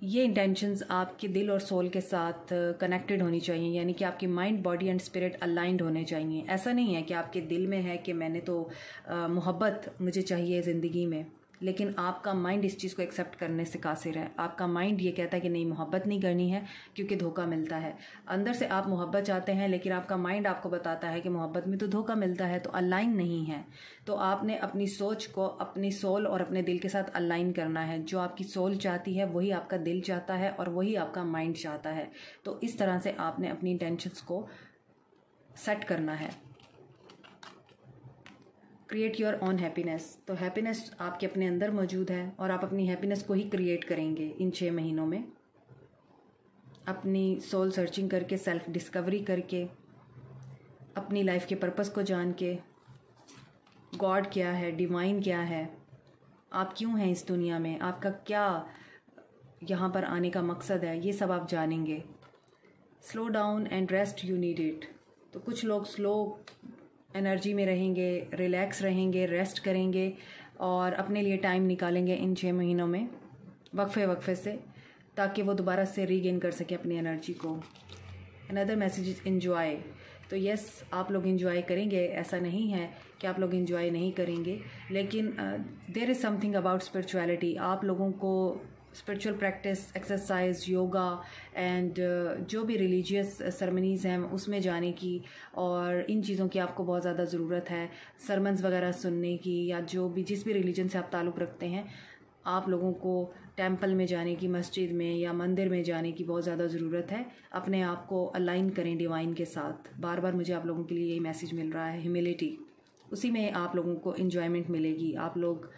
S1: ये इंटेंशंस आपके दिल और सोल के साथ कनेक्टेड होनी चाहिए, यानी कि आपकी mind, body and spirit aligned होने चाहिए। ऐसा नहीं है कि आपके दिल में है कि मैंने तो मोहब्बत मुझे चाहिए ज़िंदगी में, लेकिन आपका माइंड इस चीज़ को एक्सेप्ट करने से कासिर है। आपका माइंड ये कहता है कि नहीं, मोहब्बत नहीं करनी है क्योंकि धोखा मिलता है। अंदर से आप मोहब्बत चाहते हैं, लेकिन आपका माइंड आपको बताता है कि मोहब्बत में तो धोखा मिलता है, तो अलाइन नहीं है। तो आपने अपनी सोच को अपनी सोल और अपने दिल के साथ अलाइन करना है। जो आपकी सोल चाहती है वही आपका दिल चाहता है और वही आपका माइंड चाहता है। तो इस तरह से आपने अपनी इंटेंशंस को सेट करना है। Create your own happiness. तो हैप्पीनेस आपके अपने अंदर मौजूद है और आप अपनी हैप्पीनेस को ही क्रिएट करेंगे इन 6 महीनों में, अपनी सोल सर्चिंग करके, सेल्फ डिस्कवरी करके, अपनी लाइफ के पर्पस को जान के, गॉड क्या है, डिवाइन क्या है, आप क्यों हैं इस दुनिया में, आपका क्या यहाँ पर आने का मकसद है, ये सब आप जानेंगे। Slow down and rest, you need it. तो कुछ लोग स्लो एनर्जी में रहेंगे, रिलैक्स रहेंगे, रेस्ट करेंगे और अपने लिए टाइम निकालेंगे इन 6 महीनों में वक्फे से, ताकि वो दोबारा से रीगेन कर सकें अपनी एनर्जी को। Another message is enjoy. तो यस, आप लोग एंजॉय करेंगे, ऐसा नहीं है कि आप लोग एंजॉय नहीं करेंगे, लेकिन there is something about spirituality. आप लोगों को spiritual practice, exercise, yoga and जो भी रिलीजियस सेरेमनीज़ हैं उसमें जाने की और इन चीज़ों की आपको बहुत ज़्यादा ज़रूरत है। सरमन्स वगैरह सुनने की, या जो भी जिस भी रिलीजन से आप ताल्लुक़ रखते हैं, आप लोगों को टेंपल में जाने की, मस्जिद में या मंदिर में जाने की बहुत ज़्यादा ज़रूरत है। अपने आप को अलाइन करें डिवाइन के साथ। बार बार मुझे आप लोगों के लिए यही मैसेज मिल रहा है, ह्यूमिलिटी। उसी में आप लोगों को इन्जॉयमेंट मिलेगी, आप लोग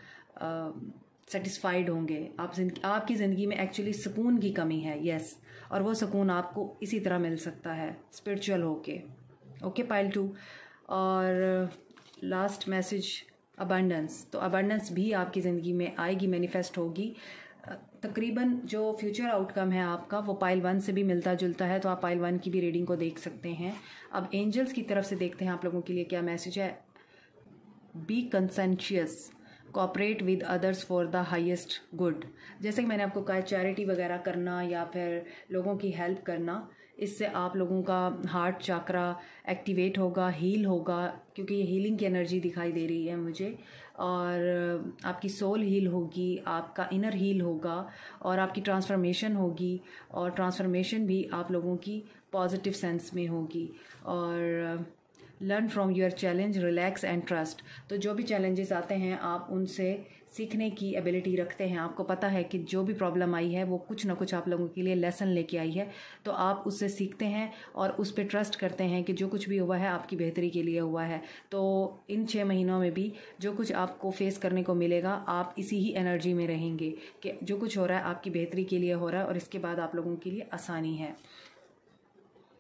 S1: सेटिस्फाइड होंगे। आपकी ज़िंदगी में एक्चुअली सुकून की कमी है, यस, और वो सुकून आपको इसी तरह मिल सकता है स्पिरिचुअल होके। Okay pile 2। और लास्ट मैसेज अबंडेंस। तो अबंडेंस भी आपकी ज़िंदगी में आएगी, मैनिफेस्ट होगी। तकरीबन जो फ्यूचर आउटकम है आपका वो पाइल 1 से भी मिलता जुलता है, तो आप पाइल 1 की भी रीडिंग को देख सकते हैं। अब एंजल्स की तरफ से देखते हैं आप लोगों के लिए क्या मैसेज है। Be conscientious, cooperate with others for the highest good. जैसे कि मैंने आपको कहा, चैरिटी वगैरह करना या फिर लोगों की हेल्प करना, इससे आप लोगों का हार्ट चक्रा एक्टिवेट होगा, हील होगा, क्योंकि ये हीलिंग की एनर्जी दिखाई दे रही है मुझे। और आपकी सोल हील होगी, आपका इनर हील होगा और आपकी ट्रांसफॉर्मेशन होगी, और ट्रांसफॉर्मेशन भी आप लोगों की पॉजिटिव सेंस में होगी। और learn from your challenge, relax and trust. तो जो भी चैलेंजेस आते हैं आप उनसे सीखने की एबिलिटी रखते हैं। आपको पता है कि जो भी प्रॉब्लम आई है वो कुछ ना कुछ आप लोगों के लिए लेसन लेके आई है, तो आप उससे सीखते हैं और उस पर ट्रस्ट करते हैं कि जो कुछ भी हुआ है आपकी बेहतरी के लिए हुआ है। तो इन 6 महीनों में भी जो कुछ आपको फेस करने को मिलेगा आप इसी ही एनर्जी में रहेंगे कि जो कुछ हो रहा है आपकी बेहतरी के लिए हो रहा है और इसके बाद आप लोगों के लिए आसानी है।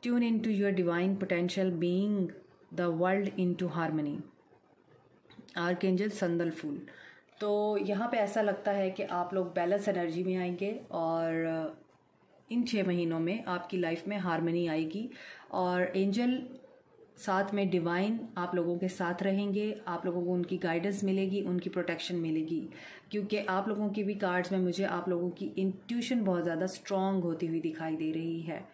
S1: Tune in to your divine potential, being the world into harmony. Archangel Sandalphon. तो यहाँ पे ऐसा लगता है कि आप लोग बैलेंस एनर्जी में आएंगे और इन 6 महीनों में आपकी लाइफ में हारमनी आएगी और एंजल साथ में डिवाइन आप लोगों के साथ रहेंगे। आप लोगों को उनकी गाइडेंस मिलेगी, उनकी प्रोटेक्शन मिलेगी, क्योंकि आप लोगों की भी कार्ड्स में मुझे आप लोगों की इंट्यूशन बहुत ज़्यादा स्ट्रॉन्ग होती हुई दिखाई दे रही है।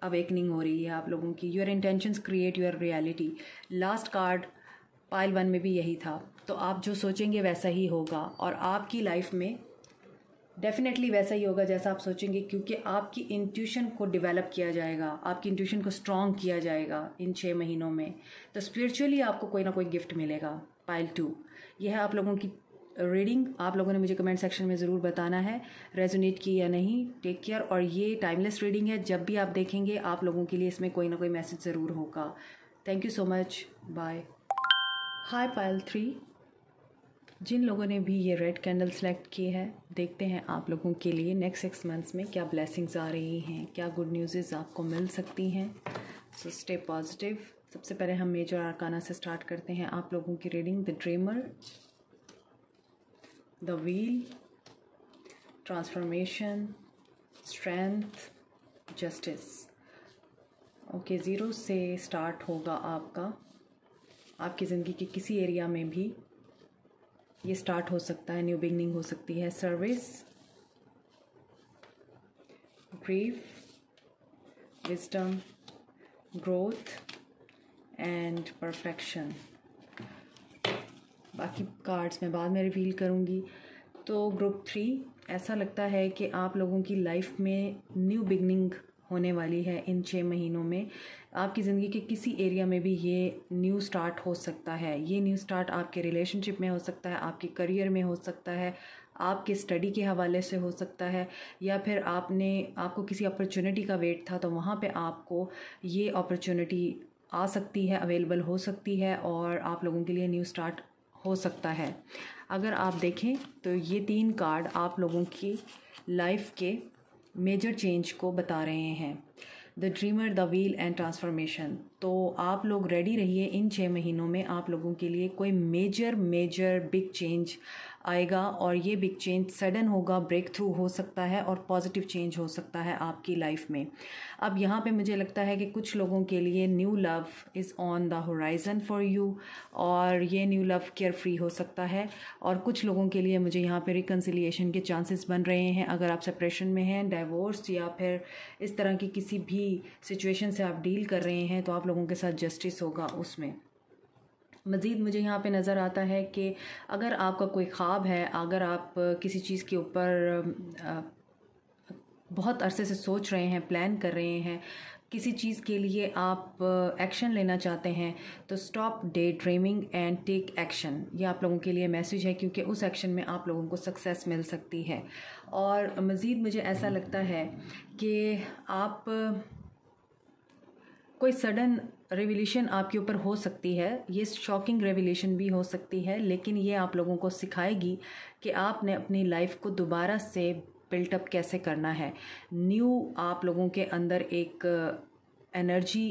S1: अवेकनिंग हो रही है आप लोगों की। Your intentions create your reality. Last card pile 1 में भी यही था। तो आप जो सोचेंगे वैसा ही होगा और आपकी लाइफ में डेफिनेटली वैसा ही होगा जैसा आप सोचेंगे, क्योंकि आपकी इंट्यूशन को डेवलप किया जाएगा, आपकी इंट्यूशन को स्ट्रॉन्ग किया जाएगा इन 6 महीनों में। तो स्पिरिचुअली आपको कोई ना कोई गिफ्ट मिलेगा। पाइल 2 यह है आप लोगों की रीडिंग। आप लोगों ने मुझे कमेंट सेक्शन में ज़रूर बताना है रेजोनेट की या नहीं। Take care. और ये टाइमलेस रीडिंग है, जब भी आप देखेंगे आप लोगों के लिए इसमें कोई ना कोई मैसेज ज़रूर होगा। Thank you so much. Bye. Hi pile 3। जिन लोगों ने भी ये रेड कैंडल सेलेक्ट की है, देखते हैं आप लोगों के लिए नेक्स्ट 6 मंथ्स में क्या ब्लेसिंग्स आ रही हैं, क्या गुड न्यूज़ आपको मिल सकती हैं। So stay positive. सबसे पहले हम मेजर आर्काना से स्टार्ट करते हैं आप लोगों की reading. The dreamer, the wheel, transformation, strength, justice. Okay, 0 से स्टार्ट होगा आपका। आपकी ज़िंदगी के किसी एरिया में भी ये स्टार्ट हो सकता है, न्यू बिगनिंग हो सकती है। Service, grief, wisdom, growth and perfection. बाकी कार्ड्स मैं बाद में रिवील करूँगी। तो ग्रुप 3, ऐसा लगता है कि आप लोगों की लाइफ में न्यू बिगनिंग होने वाली है इन 6 महीनों में। आपकी ज़िंदगी के किसी एरिया में भी ये न्यू स्टार्ट हो सकता है। ये न्यू स्टार्ट आपके रिलेशनशिप में हो सकता है, आपके करियर में हो सकता है, आपके स्टडी के हवाले से हो सकता है, या फिर आपको किसी अपॉर्चुनिटी का वेट था तो वहाँ पे आपको ये अपॉर्चुनिटी आ सकती है, अवेलेबल हो सकती है और आप लोगों के लिए न्यू स्टार्ट हो सकता है। अगर आप देखें तो ये 3 कार्ड आप लोगों की लाइफ के मेजर चेंज को बता रहे हैं। The dreamer, the wheel and transformation. तो आप लोग रेडी रहिए, इन 6 महीनों में आप लोगों के लिए कोई मेजर बिग चेंज आएगा और ये बिग चेंज सडन होगा, ब्रेक थ्रू हो सकता है और पॉजिटिव चेंज हो सकता है आपकी लाइफ में। अब यहाँ पे मुझे लगता है कि कुछ लोगों के लिए new love is on the horizon for you और ये न्यू लव केयर फ्री हो सकता है। और कुछ लोगों के लिए मुझे यहाँ पे रिकन्सिलिएशन के चांसेस बन रहे हैं। अगर आप सेपरेशन में हैं, डाइवोर्स या फिर इस तरह की किसी भी सिचुएशन से आप डील कर रहे हैं तो आप लोगों के साथ जस्टिस होगा उसमें। मज़ीद मुझे यहाँ पे नज़र आता है कि अगर आपका कोई ख्वाब है, अगर आप किसी चीज़ के ऊपर बहुत अरसे से सोच रहे हैं, प्लान कर रहे हैं, किसी चीज़ के लिए आप एक्शन लेना चाहते हैं, तो stop daydreaming and take action. ये आप लोगों के लिए मैसेज है, क्योंकि उस एक्शन में आप लोगों को सक्सेस मिल सकती है। और मज़ीद मुझे ऐसा लगता है कि आप कोई सडन रेवल्यूशन आपके ऊपर हो सकती है। ये शॉकिंग रेवल्यूशन भी हो सकती है, लेकिन ये आप लोगों को सिखाएगी कि आपने अपनी लाइफ को दोबारा से बिल्टअप कैसे करना है। न्यू आप लोगों के अंदर एक एनर्जी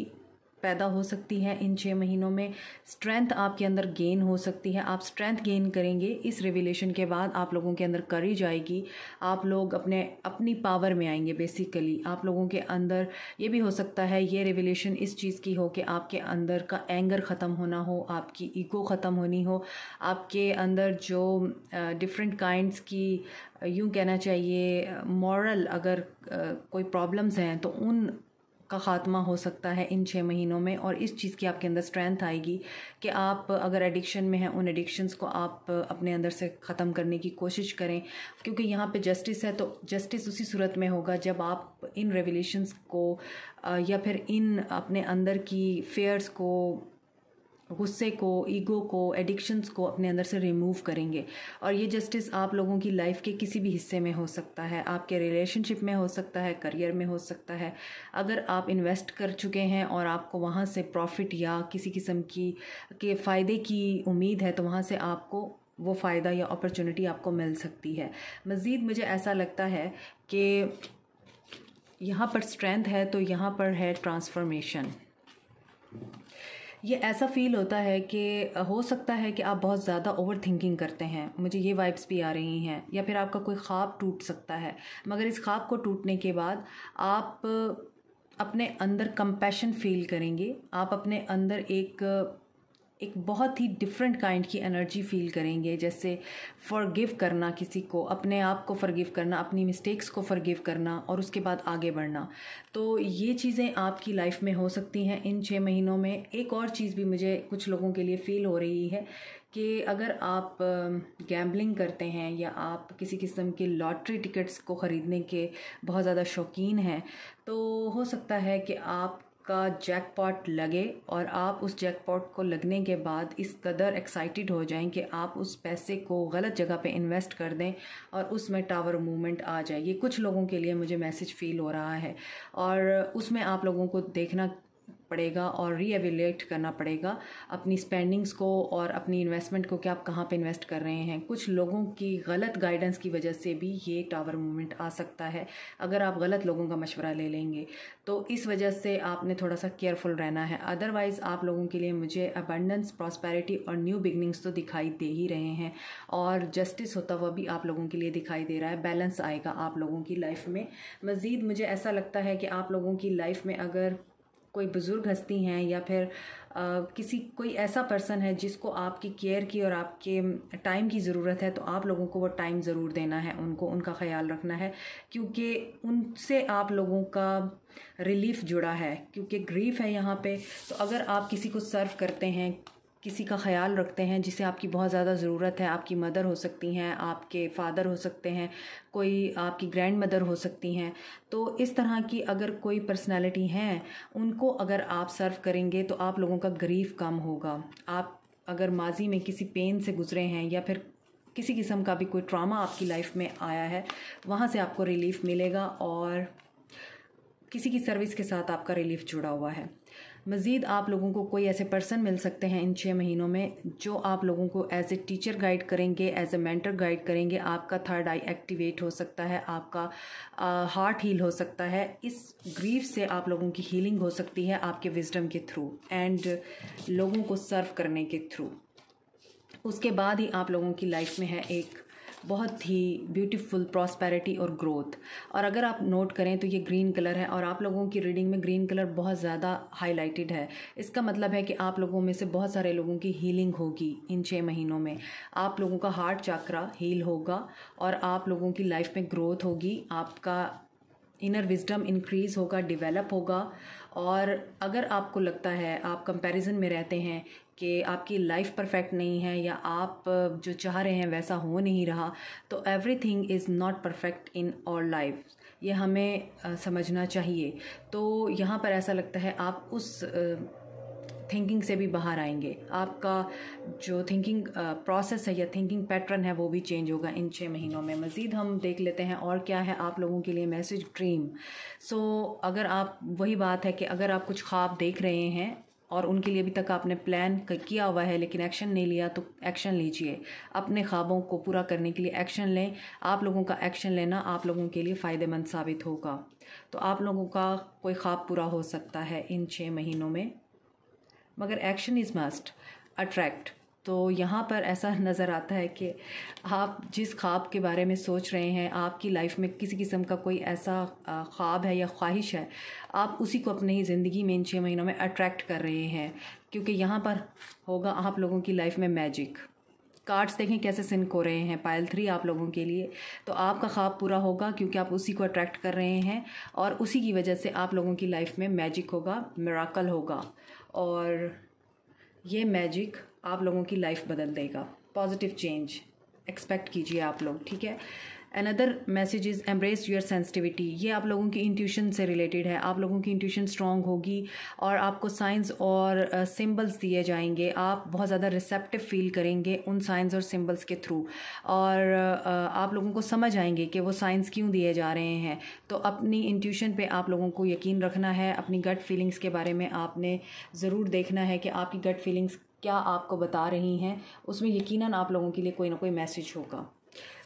S1: पैदा हो सकती है इन 6 महीनों में। स्ट्रेंथ आपके अंदर गेन हो सकती है, आप स्ट्रेंथ गेन करेंगे। इस रिवलेशन के बाद आप लोगों के अंदर करेज आएगी, आप लोग अपनी पावर में आएंगे। बेसिकली आप लोगों के अंदर ये भी हो सकता है ये रिवलेशन इस चीज़ की हो कि आपके अंदर का एंगर ख़त्म होना हो, आपकी ईगो ख़त्म होनी हो, आपके अंदर जो डिफरेंट काइंड्स की यूँ कहना चाहिए मॉरल अगर कोई प्रॉब्लम्स हैं तो उन का ख़ात्मा हो सकता है इन 6 महीनों में। और इस चीज़ की आपके अंदर स्ट्रेंथ आएगी कि आप अगर एडिक्शन में हैं, उन एडिक्शंस को आप अपने अंदर से ख़त्म करने की कोशिश करें, क्योंकि यहाँ पे जस्टिस है। तो जस्टिस उसी सूरत में होगा जब आप इन रेवलेशंस को या फिर इन अपने अंदर की फेयर्स को गुस्से को, ईगो को, एडिक्शंस को अपने अंदर से रिमूव करेंगे। और ये जस्टिस आप लोगों की लाइफ के किसी भी हिस्से में हो सकता है, आपके रिलेशनशिप में हो सकता है, करियर में हो सकता है। अगर आप इन्वेस्ट कर चुके हैं और आपको वहाँ से प्रॉफिट या किसी किस्म के फ़ायदे की उम्मीद है, तो वहाँ से आपको वो फ़ायदा या अपॉर्चुनिटी आपको मिल सकती है। मज़ीद मुझे ऐसा लगता है कि यहाँ पर स्ट्रेंथ है तो यहाँ पर है ट्रांसफॉर्मेशन। ये ऐसा फ़ील होता है कि हो सकता है कि आप बहुत ज़्यादा ओवर थिंकिंग करते हैं, मुझे ये वाइब्स भी आ रही हैं, या फिर आपका कोई ख्वाब टूट सकता है। मगर इस ख्वाब को टूटने के बाद आप अपने अंदर कंपैशन फ़ील करेंगे, आप अपने अंदर एक बहुत ही डिफरेंट काइंड की एनर्जी फ़ील करेंगे, जैसे फॉरगिव करना किसी को, अपने आप को फॉरगिव करना, अपनी मिस्टेक्स को फॉरगिव करना और उसके बाद आगे बढ़ना। तो ये चीज़ें आपकी लाइफ में हो सकती हैं इन 6 महीनों में। एक और चीज़ भी मुझे कुछ लोगों के लिए फ़ील हो रही है कि अगर आप गैम्बलिंग करते हैं या आप किसी किस्म के लॉटरी टिकट्स को ख़रीदने के बहुत ज़्यादा शौकीन हैं, तो हो सकता है कि आप का जैकपॉट लगे और आप उस जैकपॉट को लगने के बाद इस कदर एक्साइटेड हो जाएं कि आप उस पैसे को गलत जगह पे इन्वेस्ट कर दें और उसमें टावर मूवमेंट आ जाए। ये कुछ लोगों के लिए मुझे मैसेज फ़ील हो रहा है और उसमें आप लोगों को देखना पड़ेगा और रीएवेल्यूएट करना पड़ेगा अपनी स्पेंडिंग्स को और अपनी इन्वेस्टमेंट को कि आप कहाँ पे इन्वेस्ट कर रहे हैं। कुछ लोगों की गलत गाइडेंस की वजह से भी ये टावर मूवमेंट आ सकता है अगर आप गलत लोगों का मशवरा ले लेंगे, तो इस वजह से आपने थोड़ा सा केयरफुल रहना है। अदरवाइज़ आप लोगों के लिए मुझे अबंडेंस, प्रॉस्पेरिटी और न्यू बिगनिंग्स तो दिखाई दे ही रहे हैं और जस्टिस होता हुआ भी आप लोगों के लिए दिखाई दे रहा है। बैलेंस आएगा आप लोगों की लाइफ में। मज़ीद मुझे ऐसा लगता है कि आप लोगों की लाइफ में अगर कोई बुज़ुर्ग हस्ती हैं या फिर कोई ऐसा पर्सन है जिसको आपकी केयर की और आपके टाइम की ज़रूरत है, तो आप लोगों को वो टाइम ज़रूर देना है, उनको उनका ख्याल रखना है, क्योंकि उनसे आप लोगों का रिलीफ जुड़ा है, क्योंकि ग्रीफ है यहाँ पे। तो अगर आप किसी को सर्व करते हैं, किसी का ख्याल रखते हैं जिसे आपकी बहुत ज़्यादा ज़रूरत है, आपकी मदर हो सकती हैं, आपके फादर हो सकते हैं, कोई आपकी ग्रैंड मदर हो सकती हैं, तो इस तरह की अगर कोई पर्सनालिटी हैं, उनको अगर आप सर्व करेंगे तो आप लोगों का ग्रीफ कम होगा। आप अगर माजी में किसी पेन से गुजरे हैं या फिर किसी किस्म का भी कोई ट्रॉमा आपकी लाइफ में आया है, वहाँ से आपको रिलीफ मिलेगा और किसी की सर्विस के साथ आपका रिलीफ जुड़ा हुआ है। मज़ीद आप लोगों को कोई ऐसे पर्सन मिल सकते हैं इन 6 महीनों में जो आप लोगों को एज ए टीचर गाइड करेंगे, एज ए मेंटर गाइड करेंगे। आपका थर्ड आई एक्टिवेट हो सकता है, आपका हार्ट हील हो सकता है। इस ग्रीफ से आप लोगों की हीलिंग हो सकती है आपके विजडम के थ्रू एंड लोगों को सर्व करने के थ्रू। उसके बाद ही आप लोगों की लाइफ में है एक बहुत ही ब्यूटीफुल प्रॉस्पेरिटी और ग्रोथ। और अगर आप नोट करें तो ये ग्रीन कलर है और आप लोगों की रीडिंग में ग्रीन कलर बहुत ज़्यादा हाईलाइटेड है। इसका मतलब है कि आप लोगों में से बहुत सारे लोगों की हीलिंग होगी इन 6 महीनों में। आप लोगों का हार्ट चक्रा हील होगा और आप लोगों की लाइफ में ग्रोथ होगी, आपका इनर विजडम इंक्रीज़ होगा, डेवलप होगा। और अगर आपको लगता है, आप कंपैरिजन में रहते हैं कि आपकी लाइफ परफेक्ट नहीं है या आप जो चाह रहे हैं वैसा हो नहीं रहा, तो everything is not perfect in our life, ये हमें समझना चाहिए। तो यहाँ पर ऐसा लगता है आप उस थिंकिंग से भी बाहर आएंगे। आपका जो थिंकिंग प्रोसेस है या थिंकिंग पैटर्न है वो भी चेंज होगा इन 6 महीनों में। मज़ीद हम देख लेते हैं और क्या है आप लोगों के लिए मैसेज ड्रीम। अगर आप, वही बात है कि अगर आप कुछ ख्वाब देख रहे हैं और उनके लिए अभी तक आपने प्लान किया हुआ है लेकिन एक्शन नहीं लिया, तो एक्शन लीजिए। अपने ख्वाबों को पूरा करने के लिए एक्शन लें। आप लोगों का एक्शन लेना आप लोगों के लिए फ़ायदेमंद साबित होगा। तो आप लोगों का कोई ख्वाब पूरा हो सकता है इन 6 महीनों में, मगर एक्शन इज़ मस्ट अट्रैक्ट। तो यहाँ पर ऐसा नज़र आता है कि आप जिस ख्वाब के बारे में सोच रहे हैं, आपकी लाइफ में किसी किस्म का कोई ऐसा ख्वाब है या ख्वाहिश है, आप उसी को अपनी ज़िंदगी में इन 6 महीनों में अट्रैक्ट कर रहे हैं, क्योंकि यहाँ पर होगा आप लोगों की लाइफ में मैजिक। कार्ड्स देखें कैसे सिंक हो रहे हैं, पाइल 3 आप लोगों के लिए। तो आपका ख्वाब पूरा होगा क्योंकि आप उसी को अट्रैक्ट कर रहे हैं और उसी की वजह से आप लोगों की लाइफ में मैजिक होगा, मिराकल होगा और ये मैजिक आप लोगों की लाइफ बदल देगा। पॉजिटिव चेंज एक्सपेक्ट कीजिए आप लोग, ठीक है। Another message is embrace your sensitivity. ये आप लोगों की इंट्यूशन से रिलेटेड है। आप लोगों की इंट्यूशन स्ट्रांग होगी और आपको साइंस और सिंबल्स दिए जाएंगे। आप बहुत ज़्यादा रिसेप्टिव फील करेंगे उन साइंस और सिंबल्स के थ्रू, और आप लोगों को समझ आएंगे कि वो साइंस क्यों दिए जा रहे हैं। तो अपनी इंट्यूशन पे आप लोगों को यकीन रखना है। अपनी गट फीलिंग्स के बारे में आपने ज़रूर देखना है कि आपकी गट फीलिंग्स क्या आपको बता रही हैं। उसमें यकीनन आप लोगों के लिए कोई ना कोई मैसेज होगा।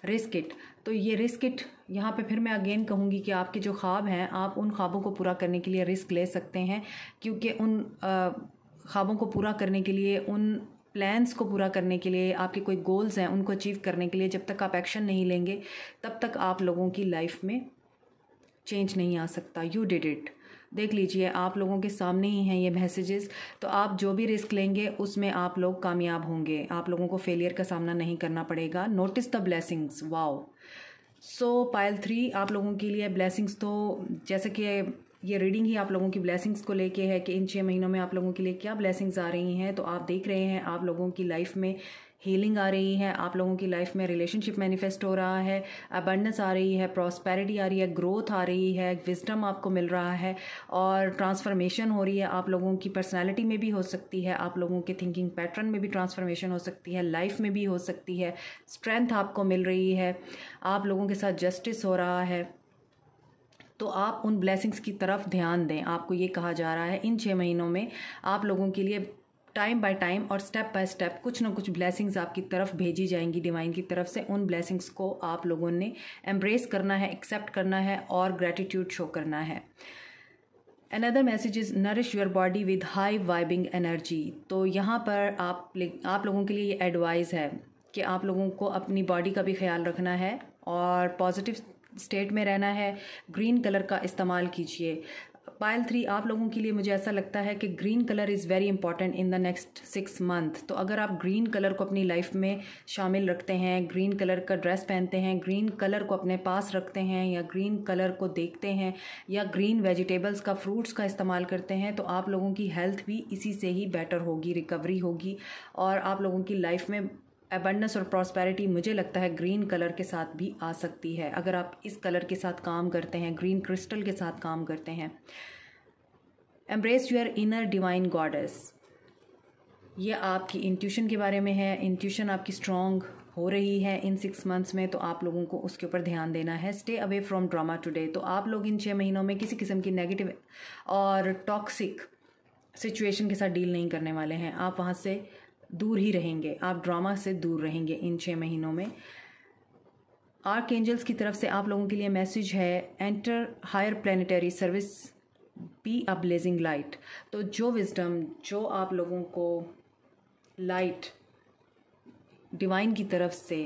S1: Risk it. तो ये रिस्क इट, यहाँ पे फिर मैं अगेन कहूँगी कि आपके जो ख्वाब हैं, आप उन ख्वाबों को पूरा करने के लिए रिस्क ले सकते हैं, क्योंकि उन ख्वाबों को पूरा करने के लिए, उन प्लान्स को पूरा करने के लिए, आपके कोई गोल्स हैं उनको अचीव करने के लिए जब तक आप एक्शन नहीं लेंगे तब तक आप लोगों की लाइफ में चेंज नहीं आ सकता। You did it. देख लीजिए आप लोगों के सामने ही हैं ये मैसेजेस। तो आप जो भी रिस्क लेंगे उसमें आप लोग कामयाब होंगे। आप लोगों को फेलियर का सामना नहीं करना पड़ेगा। Notice the blessings. Wow. So pile 3 आप लोगों के लिए ब्लेसिंग्स, तो जैसे कि ये रीडिंग ही आप लोगों की ब्लेसिंग्स को लेके है कि इन 6 महीनों में आप लोगों के लिए क्या ब्लेसिंग्स आ रही हैं। तो आप देख रहे हैं आप लोगों की लाइफ में हीलिंग आ रही है, आप लोगों की लाइफ में रिलेशनशिप मैनिफेस्ट हो रहा है, अबंडेंस आ रही है, प्रॉस्पेरिटी आ रही है, ग्रोथ आ रही है, विजडम आपको मिल रहा है और ट्रांसफॉर्मेशन हो रही है। आप लोगों की पर्सनालिटी में भी हो सकती है, आप लोगों के थिंकिंग पैटर्न में भी ट्रांसफॉर्मेशन हो सकती है, लाइफ में भी हो सकती है, स्ट्रेंथ आपको मिल रही है, आप लोगों के साथ जस्टिस हो रहा है। तो आप उन ब्लेसिंग्स की तरफ ध्यान दें। आपको ये कहा जा रहा है इन 6 महीनों में आप लोगों के लिए टाइम बाय टाइम और स्टेप बाय स्टेप कुछ ना कुछ ब्लेसिंग्स आपकी तरफ भेजी जाएंगी डिवाइन की तरफ से। उन ब्लेसिंग्स को आप लोगों ने एम्ब्रेस करना है, एक्सेप्ट करना है और ग्रेटिट्यूड शो करना है। Another message is nourish your body with high vibing energy. तो यहाँ पर आप लोगों के लिए ये एडवाइस है कि आप लोगों को अपनी बॉडी का भी ख्याल रखना है और पॉजिटिव स्टेट में रहना है। ग्रीन कलर का इस्तेमाल कीजिए। पाइल 3 आप लोगों के लिए मुझे ऐसा लगता है कि green colour is very important in the next 6 month. तो अगर आप ग्रीन कलर को अपनी लाइफ में शामिल रखते हैं, ग्रीन कलर का ड्रेस पहनते हैं, ग्रीन कलर को अपने पास रखते हैं या ग्रीन कलर को देखते हैं या ग्रीन वेजिटेबल्स का, फ्रूट्स का इस्तेमाल करते हैं, तो आप लोगों की हेल्थ भी इसी से ही बेटर होगी, रिकवरी होगी और आप लोगों की लाइफ में एबंडेंस और प्रॉस्पेरिटी मुझे लगता है ग्रीन कलर के साथ भी आ सकती है अगर आप इस कलर के साथ काम करते हैं, ग्रीन क्रिस्टल के साथ काम करते हैं। Embrace your inner divine goddess. ये आपकी इंट्यूशन के बारे में है। इंट्यूशन आपकी स्ट्रॉन्ग हो रही है इन 6 मंथ्स में, तो आप लोगों को उसके ऊपर ध्यान देना है। Stay away from drama today. तो आप लोग इन 6 महीनों में किसी किस्म की नेगेटिव और टॉक्सिक सिचुएशन के साथ डील नहीं करने वाले हैं। आप वहाँ से दूर ही रहेंगे, आप ड्रामा से दूर रहेंगे इन 6 महीनों में। आर्क एंजल्स की तरफ से आप लोगों के लिए मैसेज है, enter higher planetary service, be a blazing light. तो जो विजडम, जो आप लोगों को लाइट डिवाइन की तरफ से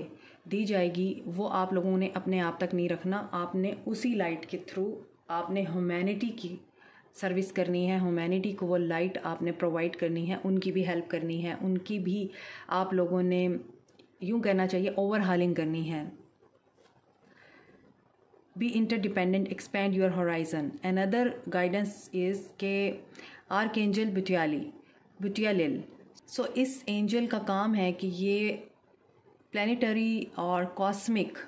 S1: दी जाएगी वो आप लोगों ने अपने आप तक नहीं रखना। आपने उसी लाइट के थ्रू आपने ह्यूमैनिटी की सर्विस करनी है, ह्यूमैनिटी को वो लाइट आपने प्रोवाइड करनी है, उनकी भी हेल्प करनी है, उनकी भी आप लोगों ने यूँ कहना चाहिए ओवरहालिंग करनी है। Be interdependent, expand your horizon. Another guidance is के आर्क एंजल बुटियालिल। सो इस एंजल का काम है कि ये प्लानिटरी और कॉस्मिक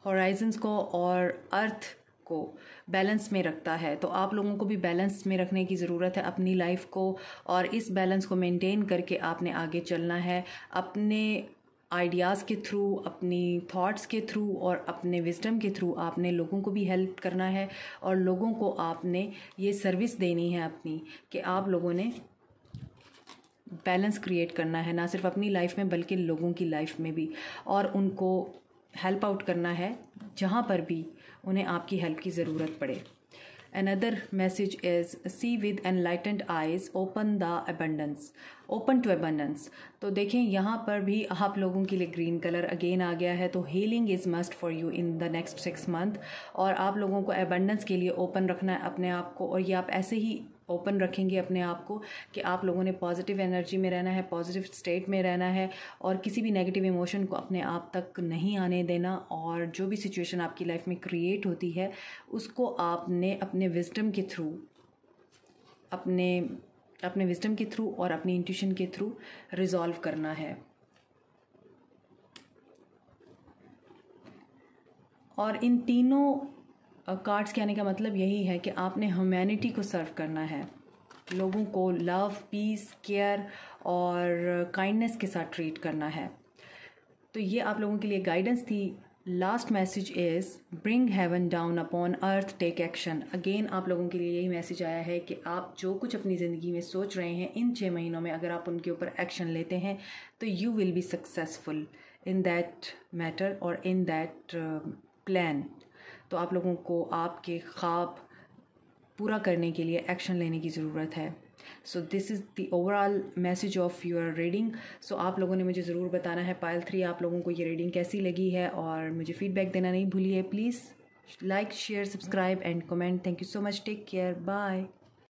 S1: होराइजन्स को और अर्थ को बैलेंस में रखता है। तो आप लोगों को भी बैलेंस में रखने की ज़रूरत है अपनी लाइफ को, और इस बैलेंस को मेंटेन करके आपने आगे चलना है अपने आइडियाज़ के थ्रू, अपनी थॉट्स के थ्रू और अपने विजडम के थ्रू। आपने लोगों को भी हेल्प करना है और लोगों को आपने ये सर्विस देनी है अपनी कि आप लोगों ने बैलेंस क्रिएट करना है, ना सिर्फ अपनी लाइफ में बल्कि लोगों की लाइफ में भी, और उनको हेल्प आउट करना है जहाँ पर भी उन्हें आपकी हेल्प की ज़रूरत पड़े। Another message is see with enlightened eyes, open the abundance, open to abundance. तो देखें यहाँ पर भी आप लोगों के लिए ग्रीन कलर अगेन आ गया है। तो healing is must for you in the next 6 month, और आप लोगों को अबंडेंस के लिए ओपन रखना है अपने आप को, और ये आप ऐसे ही ओपन रखेंगे अपने आप को कि आप लोगों ने पॉजिटिव एनर्जी में रहना है, पॉजिटिव स्टेट में रहना है और किसी भी नेगेटिव इमोशन को अपने आप तक नहीं आने देना। और जो भी सिचुएशन आपकी लाइफ में क्रिएट होती है उसको आपने अपने विजडम के थ्रू, अपने विजडम के थ्रू और अपनी इंट्यूशन के थ्रू रिजॉल्व करना है। और इन तीनों कार्ड्स के आने का मतलब यही है कि आपने ह्यूमैनिटी को सर्व करना है, लोगों को लव, पीस, केयर और काइंडनेस के साथ ट्रीट करना है। तो ये आप लोगों के लिए गाइडेंस थी। Last message is bring heaven down upon earth, take action. Again आप लोगों के लिए यही मैसेज आया है कि आप जो कुछ अपनी ज़िंदगी में सोच रहे हैं इन 6 महीनों में अगर आप उनके ऊपर एक्शन लेते हैं तो you will be successful in that matter और इन दैट प्लान। तो आप लोगों को आपके ख्वाब पूरा करने के लिए एक्शन लेने की ज़रूरत है। So this is the overall message of your reading. So आप लोगों ने मुझे ज़रूर बताना है पाइल 3 आप लोगों को ये रीडिंग कैसी लगी है, और मुझे फीडबैक देना नहीं भूलिए। Please like, share, subscribe and comment. Thank you so much. Take care. Bye.